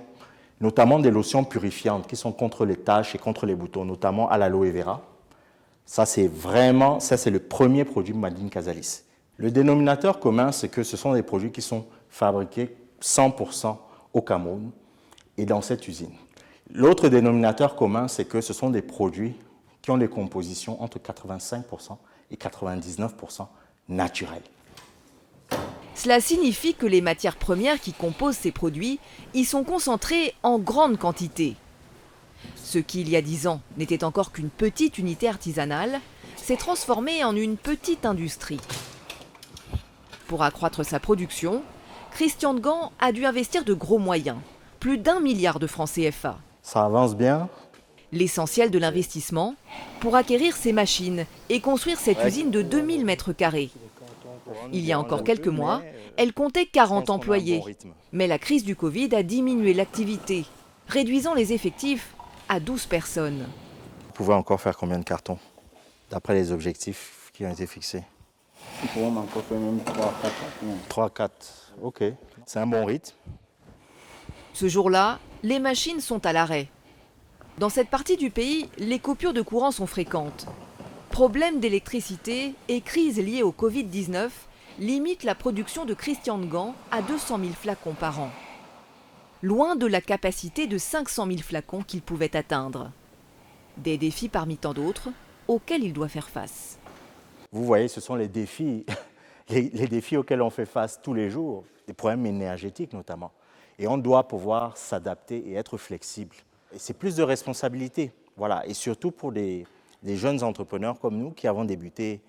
notamment des lotions purifiantes qui sont contre les taches et contre les boutons, notamment à l'aloe vera. Ça, c'est le premier produit Made in Casalis. Le dénominateur commun, c'est que ce sont des produits qui sont fabriqués 100% au Cameroun et dans cette usine. L'autre dénominateur commun, c'est que ce sont des produits qui ont des compositions entre 85% et 99% naturelles. Cela signifie que les matières premières qui composent ces produits y sont concentrées en grande quantité. Ce qui, il y a 10 ans, n'était encore qu'une petite unité artisanale, s'est transformé en une petite industrie. Pour accroître sa production, Christian Ngand a dû investir de gros moyens, plus d'1 milliard de francs CFA. Ça avance bien. L'essentiel de l'investissement pour acquérir ces machines et construire cette usine de 2000 mètres carrés. Il y a encore quelques mois, elle comptait 40 employés. Mais la crise du Covid a diminué l'activité, réduisant les effectifs à 12 personnes. Vous pouvez encore faire combien de cartons, d'après les objectifs qui ont été fixés? Nous pouvons encore faire même 3 à 4. 3-4, ok. C'est un bon rythme. Ce jour-là, les machines sont à l'arrêt. Dans cette partie du pays, les coupures de courant sont fréquentes. Problèmes d'électricité et crise liée au Covid-19 limitent la production de Christian Ngand à 200 000 flacons par an. Loin de la capacité de 500 000 flacons qu'il pouvait atteindre. Des défis parmi tant d'autres auxquels il doit faire face. Vous voyez, ce sont les défis, les défis auxquels on fait face tous les jours, des problèmes énergétiques notamment. Et on doit pouvoir s'adapter et être flexible. Et c'est plus de responsabilité, voilà. Et surtout pour des jeunes entrepreneurs comme nous qui avons débuté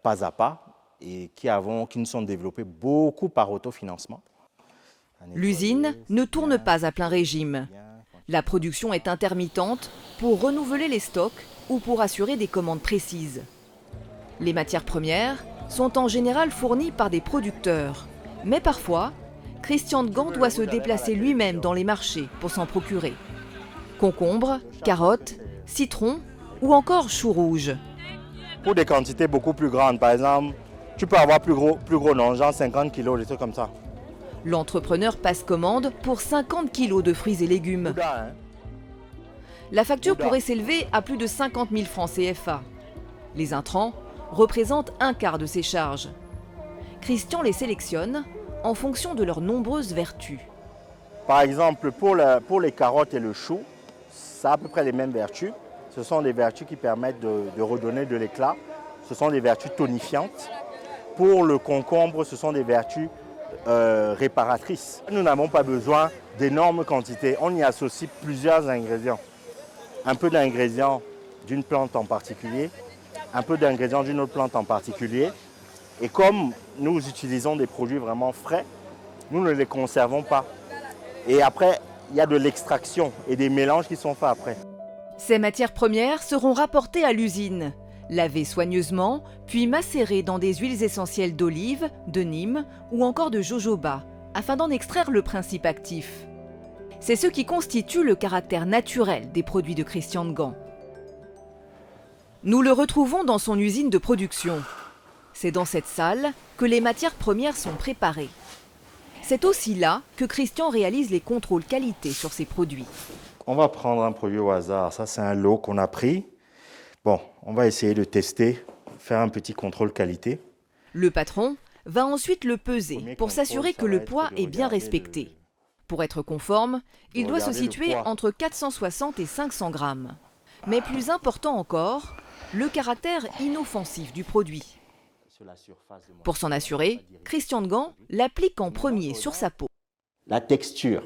pas à pas et qui nous sommes développés beaucoup par autofinancement. L'usine ne tourne pas à plein régime. La production est intermittente pour renouveler les stocks ou pour assurer des commandes précises. Les matières premières sont en général fournies par des producteurs. Mais parfois, Christian Ngand doit se déplacer lui-même dans les marchés pour s'en procurer. Concombres, carottes, citrons ou encore choux rouges. pour des quantités beaucoup plus grandes. Par exemple, tu peux avoir plus gros non, genre 50 kilos, des trucs comme ça. L'entrepreneur passe commande pour 50 kilos de fruits et légumes. La facture pourrait s'élever à plus de 50 000 francs CFA. Les intrants représentent un quart de ces charges. Christian les sélectionne en fonction de leurs nombreuses vertus. Par exemple, pour les carottes et le chou, ça a à peu près les mêmes vertus. Ce sont des vertus qui permettent de redonner de l'éclat. Ce sont des vertus tonifiantes. Pour le concombre, ce sont des vertus réparatrices. Nous n'avons pas besoin d'énormes quantités. On y associe plusieurs ingrédients. Un peu d'ingrédients d'une plante en particulier, un peu d'ingrédients d'une autre plante en particulier. Et comme nous utilisons des produits vraiment frais, nous ne les conservons pas. Et après, il y a de l'extraction et des mélanges qui sont faits après. Ces matières premières seront rapportées à l'usine, lavées soigneusement, puis macérées dans des huiles essentielles d'olive, de Nîmes ou encore de jojoba, afin d'en extraire le principe actif. C'est ce qui constitue le caractère naturel des produits de Christian Ngand. Nous le retrouvons dans son usine de production. C'est dans cette salle que les matières premières sont préparées. C'est aussi là que Christian réalise les contrôles qualité sur ses produits. On va prendre un produit au hasard. Ça, c'est un lot qu'on a pris. Bon, on va essayer de tester, faire un petit contrôle qualité. Le patron va ensuite le peser pour s'assurer que le poids est bien respecté. Pour être conforme, il doit se situer entre 460 et 500 grammes. Mais plus important encore, le caractère inoffensif du produit. Pour s'en assurer, Christian Ngand l'applique en premier sur sa peau. La texture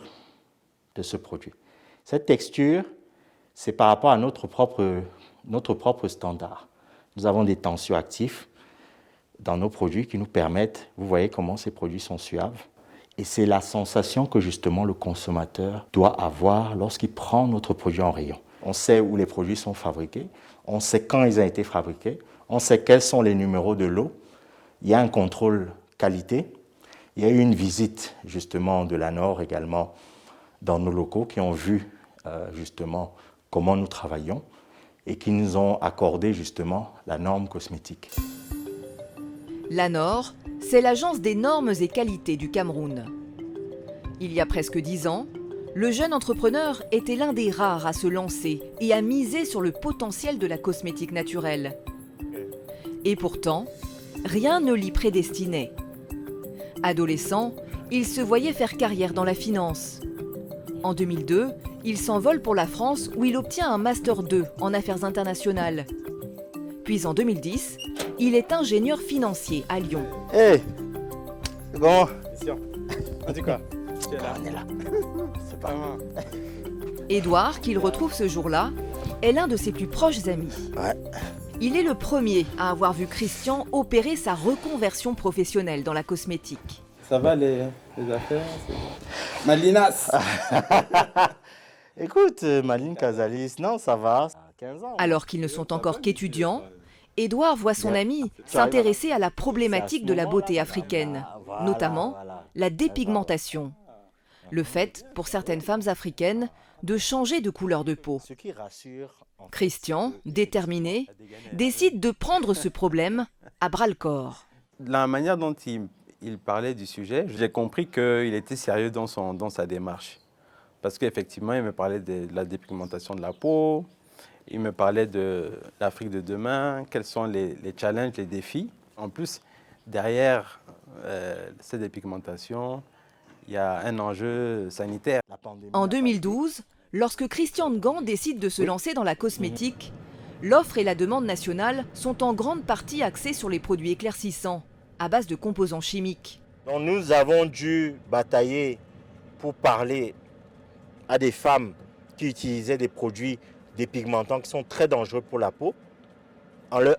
de ce produit. Cette texture, c'est par rapport à notre propre standard. Nous avons des tensioactifs dans nos produits qui nous permettent, vous voyez comment ces produits sont suaves. Et c'est la sensation que justement le consommateur doit avoir lorsqu'il prend notre produit en rayon. On sait où les produits sont fabriqués, on sait quand ils ont été fabriqués, on sait quels sont les numéros de lot. Il y a un contrôle qualité. Il y a eu une visite justement de l'ANOR également dans nos locaux qui ont vu justement comment nous travaillons et qui nous ont accordé justement la norme cosmétique. L'ANOR, c'est l'agence des normes et qualités du Cameroun. Il y a presque 10 ans, le jeune entrepreneur était l'un des rares à se lancer et à miser sur le potentiel de la cosmétique naturelle. Et pourtant, rien ne l'y prédestinait. Adolescent, il se voyait faire carrière dans la finance. En 2002, il s'envole pour la France où il obtient un Master 2 en affaires internationales. Puis en 2010, il est ingénieur financier à Lyon. Hey, c'est bon. En tout cas, on est là. C'est pas mal. Édouard, qu'il retrouve ce jour-là, est l'un de ses plus proches amis. Ouais. Il est le premier à avoir vu Christian opérer sa reconversion professionnelle dans la cosmétique. Ça va les affaires? Malinas. Écoute, Maline Casalis, non, ça va. 15 ans. Alors qu'ils ne sont encore qu'étudiants, Édouard voit son ami s'intéresser à la problématique de la beauté africaine, notamment la dépigmentation. Le fait, pour certaines femmes africaines, de changer de couleur de peau. Christian, déterminé, décide de prendre ce problème à bras-le-corps. La manière dont il parlait du sujet, j'ai compris qu'il était sérieux dans sa démarche. Parce qu'effectivement, il me parlait de la dépigmentation de la peau, il me parlait de l'Afrique de demain, quels sont les challenges, les défis. En plus, derrière cette dépigmentation, il y a un enjeu sanitaire. En 2012, lorsque Christian Ngand décide de se lancer dans la cosmétique, l'offre et la demande nationale sont en grande partie axées sur les produits éclaircissants, à base de composants chimiques. Donc nous avons dû batailler pour parler à des femmes qui utilisaient des produits dépigmentants qui sont très dangereux pour la peau,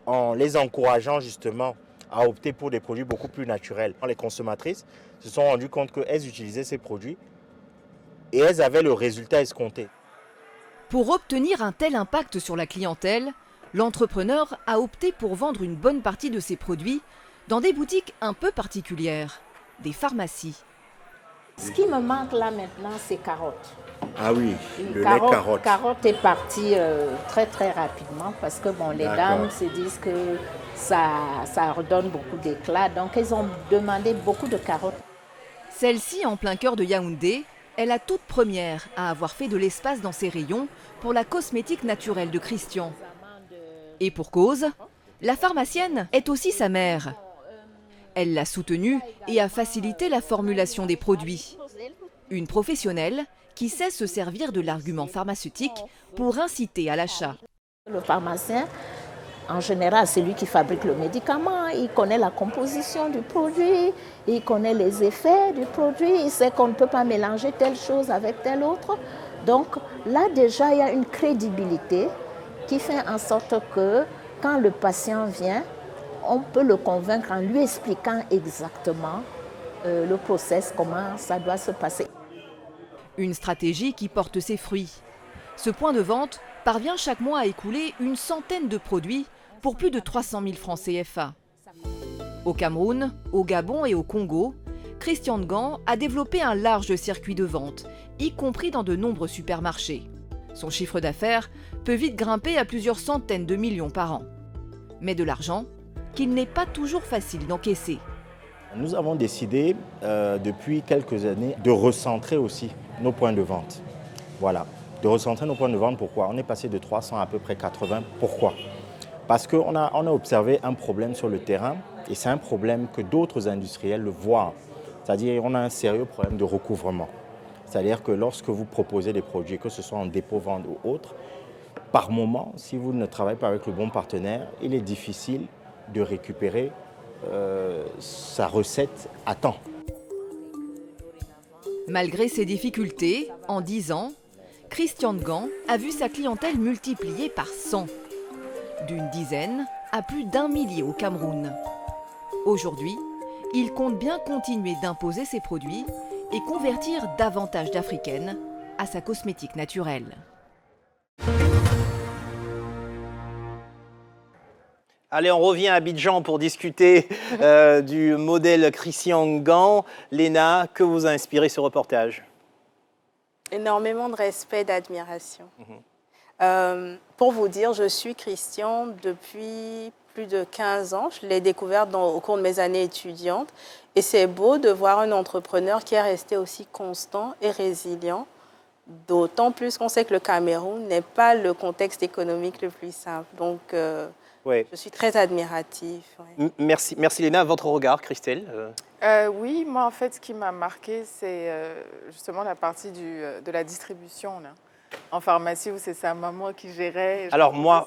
en les encourageant justement à opter pour des produits beaucoup plus naturels. Les consommatrices se sont rendues compte qu'elles utilisaient ces produits et elles avaient le résultat escompté. Pour obtenir un tel impact sur la clientèle, l'entrepreneur a opté pour vendre une bonne partie de ses produits dans des boutiques un peu particulières, des pharmacies. Ce qui me manque là maintenant, c'est carottes. Ah oui, le lait carotte. Carotte est parti très très rapidement parce que bon, les dames se disent que ça redonne beaucoup d'éclat. Donc, elles ont demandé beaucoup de carottes. Celle-ci, en plein cœur de Yaoundé, est la toute première à avoir fait de l'espace dans ses rayons pour la cosmétique naturelle de Christian. Et pour cause, la pharmacienne est aussi sa mère. Elle l'a soutenue et a facilité la formulation des produits. Une professionnelle qui sait se servir de l'argument pharmaceutique pour inciter à l'achat. Le pharmacien, en général, c'est lui qui fabrique le médicament, il connaît la composition du produit, il connaît les effets du produit, il sait qu'on ne peut pas mélanger telle chose avec telle autre. Donc là déjà, il y a une crédibilité qui fait en sorte que quand le patient vient, on peut le convaincre en lui expliquant exactement le process, comment ça doit se passer. Une stratégie qui porte ses fruits. Ce point de vente parvient chaque mois à écouler une centaine de produits pour plus de 300 000 francs CFA. Au Cameroun, au Gabon et au Congo, Christian Ngan a développé un large circuit de vente, y compris dans de nombreux supermarchés. Son chiffre d'affaires peut vite grimper à plusieurs centaines de millions par an. Mais de l'argent qu'il n'est pas toujours facile d'encaisser. Nous avons décidé depuis quelques années de recentrer aussi nos points de vente. Voilà, de recentrer nos points de vente. Pourquoi? On est passé de 300 à peu près 80. Pourquoi? Parce qu'on a observé un problème sur le terrain et c'est un problème que d'autres industriels le voient. C'est-à-dire qu'on a un sérieux problème de recouvrement. C'est-à-dire que lorsque vous proposez des produits, que ce soit en dépôt-vente ou autre, par moment, si vous ne travaillez pas avec le bon partenaire, il est difficile de récupérer sa recette à temps. Malgré ces difficultés, en 10 ans, Christian Ngan a vu sa clientèle multipliée par 100. D'une dizaine à plus d'1 millier au Cameroun. Aujourd'hui, il compte bien continuer d'imposer ses produits et convertir davantage d'Africaines à sa cosmétique naturelle. Allez, on revient à Abidjan pour discuter du modèle Christian Ngan. Léna, que vous a inspiré ce reportage? Énormément de respect, d'admiration. Pour vous dire, je suis Christian depuis plus de 15 ans. Je l'ai découvert au cours de mes années étudiantes. Et c'est beau de voir un entrepreneur qui est resté aussi constant et résilient. D'autant plus qu'on sait que le Cameroun n'est pas le contexte économique le plus simple. Donc, je suis très admirative. Ouais. Merci Léna. Votre regard, Christelle? Oui, moi en fait, ce qui m'a marqué, c'est justement la partie de la distribution. Là. En pharmacie, où c'est sa maman qui gérait. Alors moi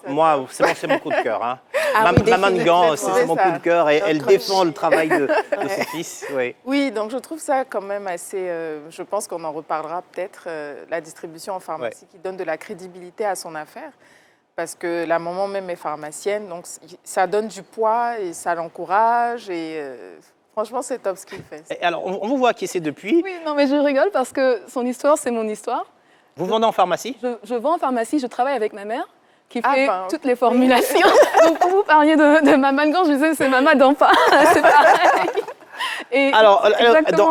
c'est mon coup de cœur. Hein. Maman Ngan, c'est mon coup de cœur et elle défend le travail de ses fils. Oui. Oui, donc je trouve ça quand même assez... je pense qu'on en reparlera peut-être, la distribution en pharmacie qui donne de la crédibilité à son affaire. Parce que la maman même est pharmacienne, donc ça donne du poids et ça l'encourage. Et franchement, c'est top ce qu'il fait. Et alors, on vous voit acquiescer depuis. Oui, non, mais je rigole parce que son histoire, c'est mon histoire. Vous vendez en pharmacie? Je vends en pharmacie, je travaille avec ma mère qui fait toutes les formulations. Donc, quand vous parliez de Maman Ngan, je disais c'est Maman d'Ampa, c'est pareil. Et alors,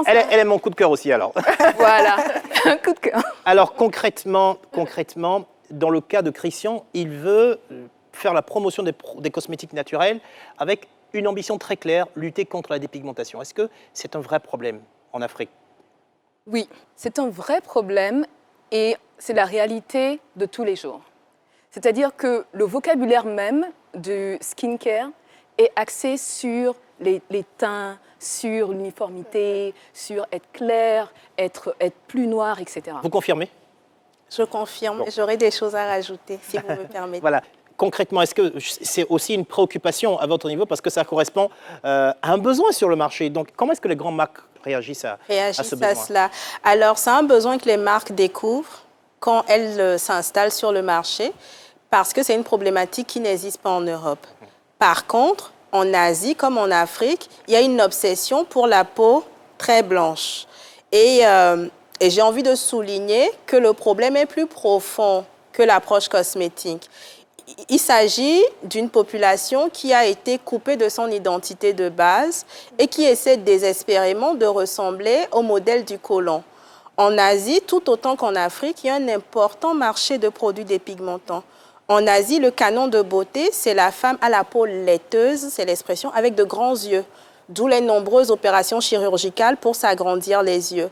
elle est mon coup de cœur aussi, alors. Voilà, un coup de cœur. Alors, concrètement, dans le cas de Christian, il veut faire la promotion des cosmétiques naturels avec une ambition très claire, lutter contre la dépigmentation. Est-ce que c'est un vrai problème en Afrique? Oui, c'est un vrai problème et c'est la réalité de tous les jours. C'est-à-dire que le vocabulaire même du skincare est axé sur les teints, sur l'uniformité, sur être clair, être plus noir, etc. Vous confirmez? Je confirme. Bon. J'aurais des choses à rajouter, si vous me permettez. Voilà. Concrètement, est-ce que c'est aussi une préoccupation à votre niveau parce que ça correspond à un besoin sur le marché? Donc, comment est-ce que les grandes marques réagissent à ce besoin? Cela. Alors, c'est un besoin que les marques découvrent quand elles s'installent sur le marché parce que c'est une problématique qui n'existe pas en Europe. Par contre, en Asie comme en Afrique, il y a une obsession pour la peau très blanche. Et j'ai envie de souligner que le problème est plus profond que l'approche cosmétique. Il s'agit d'une population qui a été coupée de son identité de base et qui essaie désespérément de ressembler au modèle du colon. En Asie, tout autant qu'en Afrique, il y a un important marché de produits dépigmentants. En Asie, le canon de beauté, c'est la femme à la peau laiteuse, c'est l'expression, avec de grands yeux. D'où les nombreuses opérations chirurgicales pour s'agrandir les yeux.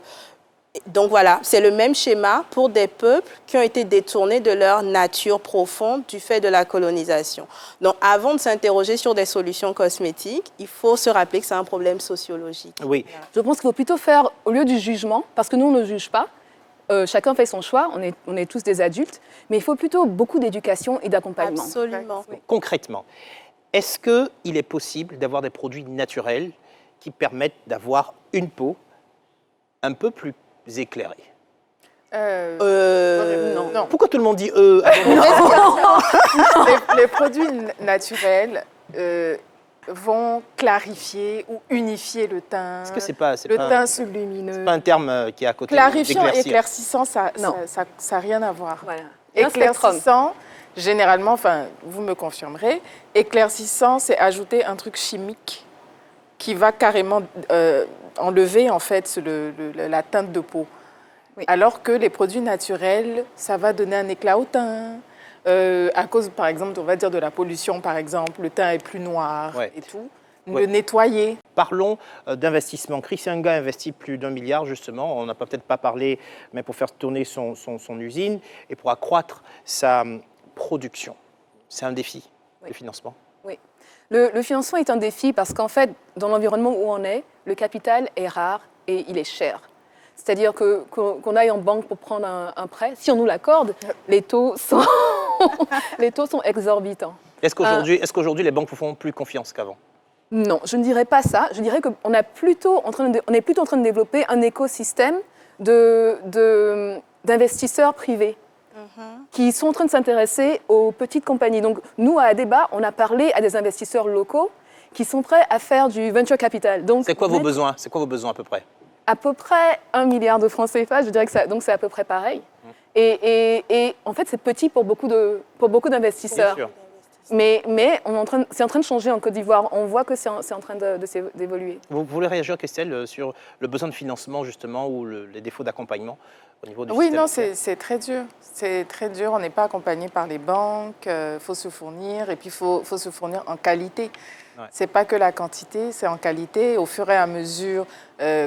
Donc voilà, c'est le même schéma pour des peuples qui ont été détournés de leur nature profonde du fait de la colonisation. Donc avant de s'interroger sur des solutions cosmétiques, il faut se rappeler que c'est un problème sociologique. Oui. Je pense qu'il faut plutôt faire, au lieu du jugement, parce que nous, on ne juge pas, chacun fait son choix, on est tous des adultes, mais il faut plutôt beaucoup d'éducation et d'accompagnement. Absolument. Oui. Concrètement, est-ce qu'il est possible d'avoir des produits naturels qui permettent d'avoir une peau un peu plus éclairée? Non. Pourquoi tout le monde dit les produits naturels vont clarifier ou unifier le teint. Est-ce que c'est pas teint sublumineux. C'est pas un terme qui est à côté Clarifiant et d'éclaircir. éclaircissant, ça n'a rien à voir. Voilà. Éclaircissant, généralement, enfin, vous me confirmerez, éclaircissant, c'est ajouter un truc chimique qui va carrément enlever en fait la teinte de peau. Oui. Alors que les produits naturels, ça va donner un éclat au teint. À cause, par exemple, on va dire de la pollution, par exemple, le teint est plus noir et tout. Le nettoyer. Parlons d'investissement. Christian Ga investit plus d'1 milliard, justement. On n'a peut-être pas parlé, mais pour faire tourner son usine et pour accroître sa production. C'est un défi, le financement. Oui. Le financement est un défi parce qu'en fait, dans l'environnement où on est, le capital est rare et il est cher. C'est-à-dire qu'on aille en banque pour prendre un prêt, si on nous l'accorde, les taux sont exorbitants. Est-ce qu'aujourd'hui, les banques vous font plus confiance qu'avant? Non, je ne dirais pas ça. Je dirais qu'on est plutôt en train de développer un écosystème d'investisseurs privés qui sont en train de s'intéresser aux petites compagnies. Donc, nous, à Adeba, on a parlé à des investisseurs locaux qui sont prêts à faire du venture capital. C'est quoi vos besoins? C'est quoi vos besoins à peu près? À peu près 1 milliard de francs CFA, je dirais que donc c'est à peu près pareil. Et en fait, c'est petit pour beaucoup d'investisseurs. Mais c'est en train de changer en Côte d'Ivoire. On voit que c'est en train d'évoluer. Vous voulez réagir, Christelle, sur le besoin de financement, justement, ou les défauts d'accompagnement au niveau du système? Oui, non, c'est très dur. C'est très dur. On n'est pas accompagné par les banques. Il faut se fournir. Et puis, il faut se fournir en qualité. Ouais. Ce n'est pas que la quantité, c'est en qualité. Au fur et à mesure,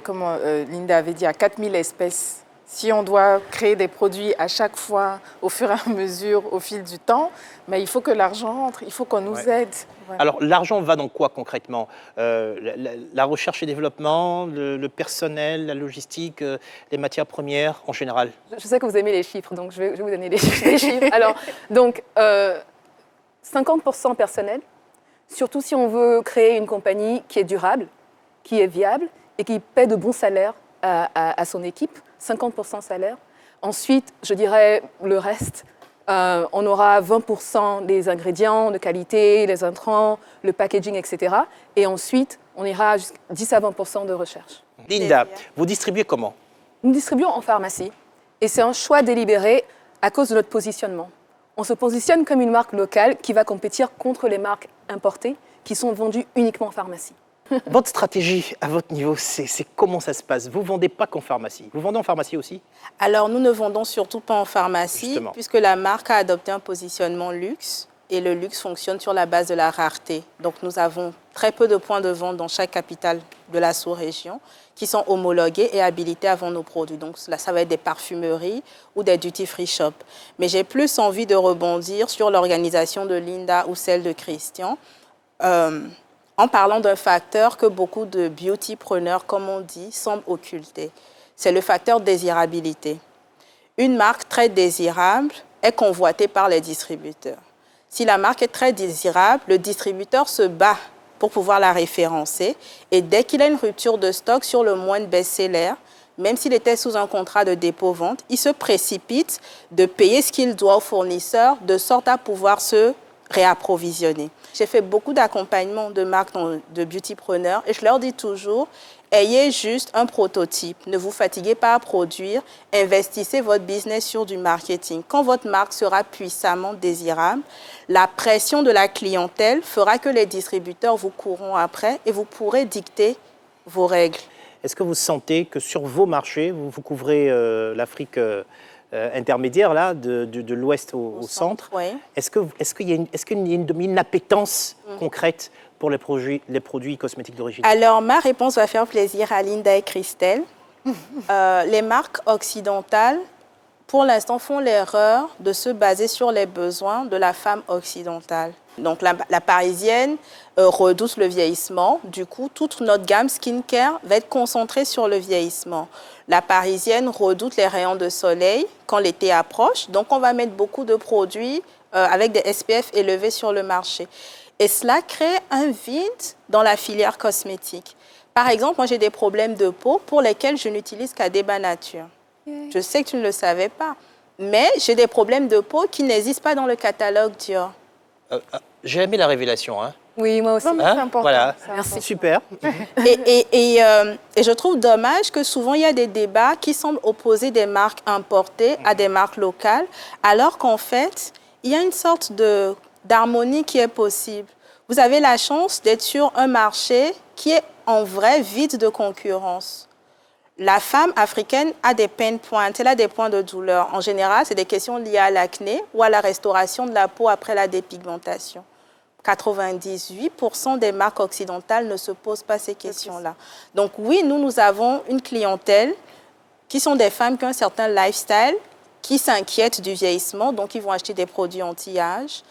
comme Linda avait dit, à 4000 espèces. Si on doit créer des produits à chaque fois, au fur et à mesure, au fil du temps, mais il faut que l'argent rentre, il faut qu'on nous aide. Voilà. Alors, l'argent va dans quoi concrètement? La recherche et développement, le personnel, la logistique, les matières premières en général? Je sais que vous aimez les chiffres, donc je vais vous donner les chiffres. Alors, donc, 50% personnel, surtout si on veut créer une compagnie qui est durable, qui est viable et qui paie de bons salaires à son équipe. 50% salaire. Ensuite, je dirais le reste. On aura 20% des ingrédients de qualité, les intrants, le packaging, etc. Et ensuite, on ira jusqu'à 10 à 20% de recherche. Linda, vous distribuez comment? Nous distribuons en pharmacie. Et c'est un choix délibéré à cause de notre positionnement. On se positionne comme une marque locale qui va compétir contre les marques importées qui sont vendues uniquement en pharmacie. Votre stratégie, à votre niveau, c'est comment ça se passe? Vous ne vendez pas qu'en pharmacie. Vous vendez en pharmacie aussi? Alors, nous ne vendons surtout pas en pharmacie, justement, puisque la marque a adopté un positionnement luxe. Et le luxe fonctionne sur la base de la rareté. Donc, nous avons très peu de points de vente dans chaque capitale de la sous-région qui sont homologués et habilités à vendre nos produits. Donc, là, ça va être des parfumeries ou des duty-free shops. Mais j'ai plus envie de rebondir sur l'organisation de Linda ou celle de Christian. En parlant d'un facteur que beaucoup de beauty-preneurs, comme on dit, semblent occulter. C'est le facteur désirabilité. Une marque très désirable est convoitée par les distributeurs. Si la marque est très désirable, le distributeur se bat pour pouvoir la référencer. Et dès qu'il a une rupture de stock sur le moindre best-seller, même s'il était sous un contrat de dépôt-vente, il se précipite de payer ce qu'il doit au fournisseur de sorte à pouvoir se réapprovisionner. J'ai fait beaucoup d'accompagnement de marques de beautypreneurs et je leur dis toujours, ayez juste un prototype. Ne vous fatiguez pas à produire, investissez votre business sur du marketing. Quand votre marque sera puissamment désirable, la pression de la clientèle fera que les distributeurs vous courront après et vous pourrez dicter vos règles. est-ce que vous sentez que sur vos marchés, vous couvrez l'Afrique intermédiaire, là, de l'ouest au centre, oui. est-ce qu'il y a une appétence concrète pour les produits cosmétiques d'origine? Alors, ma réponse va faire plaisir à Linda et Christelle. Les marques occidentales, pour l'instant, font l'erreur de se baser sur les besoins de la femme occidentale. Donc, la parisienne redoute le vieillissement. Du coup, toute notre gamme skincare va être concentrée sur le vieillissement. La parisienne redoute les rayons de soleil quand l'été approche. Donc, on va mettre beaucoup de produits avec des SPF élevés sur le marché. Et cela crée un vide dans la filière cosmétique. Par exemple, moi, j'ai des problèmes de peau pour lesquels je n'utilise qu'Adeba Nature. Je sais que tu ne le savais pas, mais j'ai des problèmes de peau qui n'existent pas dans le catalogue Dior. J'ai aimé la révélation. Hein. Oui, moi aussi. Hein? C'est important. Voilà. Merci. Super. Et je trouve dommage que souvent, il y a des débats qui semblent opposer des marques importées à des marques locales, alors qu'en fait, il y a une sorte d'harmonie qui est possible. Vous avez la chance d'être sur un marché qui est en vrai vide de concurrence. La femme africaine a des pain points, elle a des points de douleur. En général, c'est des questions liées à l'acné ou à la restauration de la peau après la dépigmentation. 98% des marques occidentales ne se posent pas ces questions-là. Donc oui, nous avons une clientèle qui sont des femmes qui ont un certain lifestyle, qui s'inquiètent du vieillissement, donc ils vont acheter des produits anti-âge,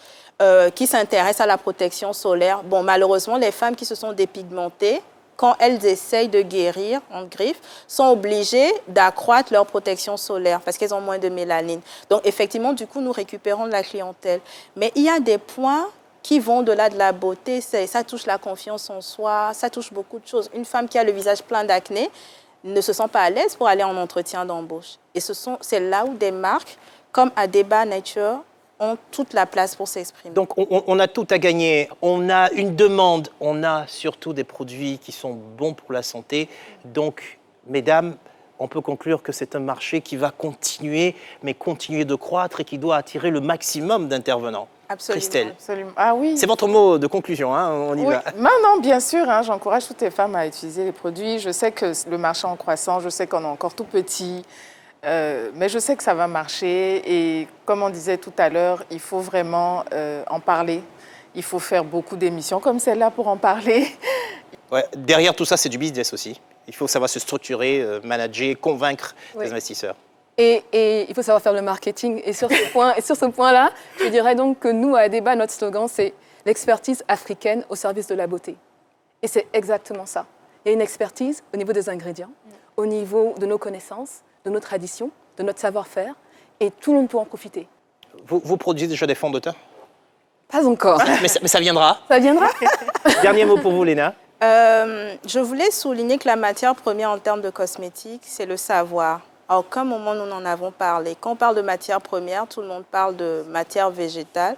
qui s'intéressent à la protection solaire. Bon, malheureusement, les femmes qui se sont dépigmentées, quand elles essayent de guérir, en griffe, sont obligées d'accroître leur protection solaire parce qu'elles ont moins de mélanine. Donc, effectivement, du coup, nous récupérons de la clientèle. Mais il y a des points qui vont au-delà de la beauté. Ça touche la confiance en soi, ça touche beaucoup de choses. Une femme qui a le visage plein d'acné ne se sent pas à l'aise pour aller en entretien d'embauche. Et c'est là où des marques comme Adeba Nature ont toute la place pour s'exprimer. Donc, on a tout à gagner. On a une demande, on a surtout des produits qui sont bons pour la santé. Donc, mesdames, on peut conclure que c'est un marché qui va continuer, mais continuer de croître et qui doit attirer le maximum d'intervenants. Absolument. Christelle. Absolument. Ah oui. C'est votre mot de conclusion, hein, on y va. Non, bien sûr, hein, j'encourage toutes les femmes à utiliser les produits. Je sais que le marché est en croissance, je sais qu'on est encore tout petit. Mais je sais que ça va marcher et comme on disait tout à l'heure, il faut vraiment en parler. Il faut faire beaucoup d'émissions comme celle-là pour en parler. Ouais, derrière tout ça, c'est du business aussi. Il faut savoir se structurer, manager, convaincre les investisseurs. Et il faut savoir faire le marketing. Et sur ce point-là, je dirais donc que nous, à Adeba, notre slogan, c'est l'expertise africaine au service de la beauté. Et c'est exactement ça. Il y a une expertise au niveau des ingrédients, au niveau de nos connaissances, de nos traditions, de notre savoir-faire, et tout le monde peut en profiter. Vous produisez déjà des fonds de teint? Pas encore. Mais ça viendra. Ça viendra. Dernier mot pour vous, Léna. Je voulais souligner que la matière première en termes de cosmétiques, c'est le savoir. À aucun moment nous n'en avons parlé. Quand on parle de matière première, tout le monde parle de matière végétale,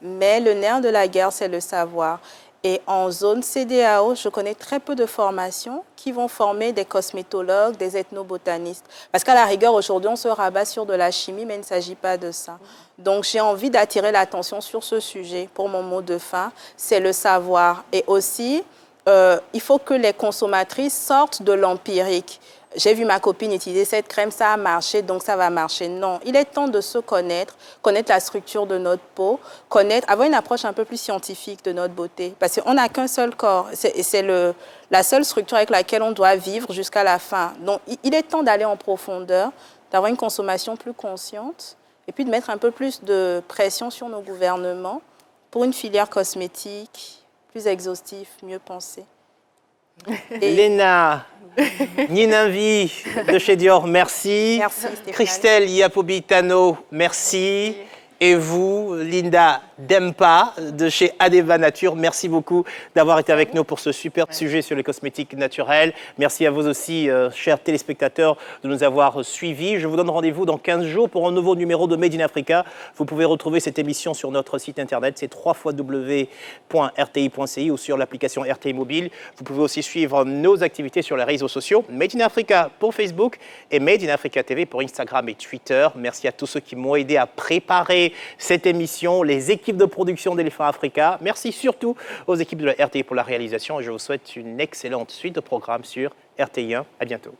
mais le nerf de la guerre, c'est le savoir. Et en zone CEDEAO, je connais très peu de formations qui vont former des cosmétologues, des ethnobotanistes. Parce qu'à la rigueur, aujourd'hui, on se rabat sur de la chimie, mais il ne s'agit pas de ça. Donc, j'ai envie d'attirer l'attention sur ce sujet. Pour mon mot de fin, c'est le savoir. Et aussi, il faut que les consommatrices sortent de l'empirique. J'ai vu ma copine utiliser cette crème, ça a marché, donc ça va marcher. Non, il est temps de se connaître, connaître la structure de notre peau, avoir une approche un peu plus scientifique de notre beauté. Parce qu'on n'a qu'un seul corps, c'est la seule structure avec laquelle on doit vivre jusqu'à la fin. Donc, il est temps d'aller en profondeur, d'avoir une consommation plus consciente et puis de mettre un peu plus de pression sur nos gouvernements pour une filière cosmétique plus exhaustive, mieux pensée. Léna Ninanvi de chez Dior, merci. Merci Stéphane. Christelle Iapobitano, merci. Et vous, Linda Dempa de chez Adeba Nature, merci beaucoup d'avoir été avec nous pour ce super sujet sur les cosmétiques naturels. Merci à vous aussi, chers téléspectateurs, de nous avoir suivis. Je vous donne rendez-vous dans 15 jours pour un nouveau numéro de Made in Africa. Vous pouvez retrouver cette émission sur notre site internet, c'est www.rti.ci ou sur l'application RTI Mobile. Vous pouvez aussi suivre nos activités sur les réseaux sociaux, Made in Africa pour Facebook et Made in Africa TV pour Instagram et Twitter. Merci à tous ceux qui m'ont aidé à préparer cette émission, les équipes l'équipe de production d'Éléphant Africa. Merci surtout aux équipes de la RTI pour la réalisation et je vous souhaite une excellente suite de programmes sur RTI1. À bientôt.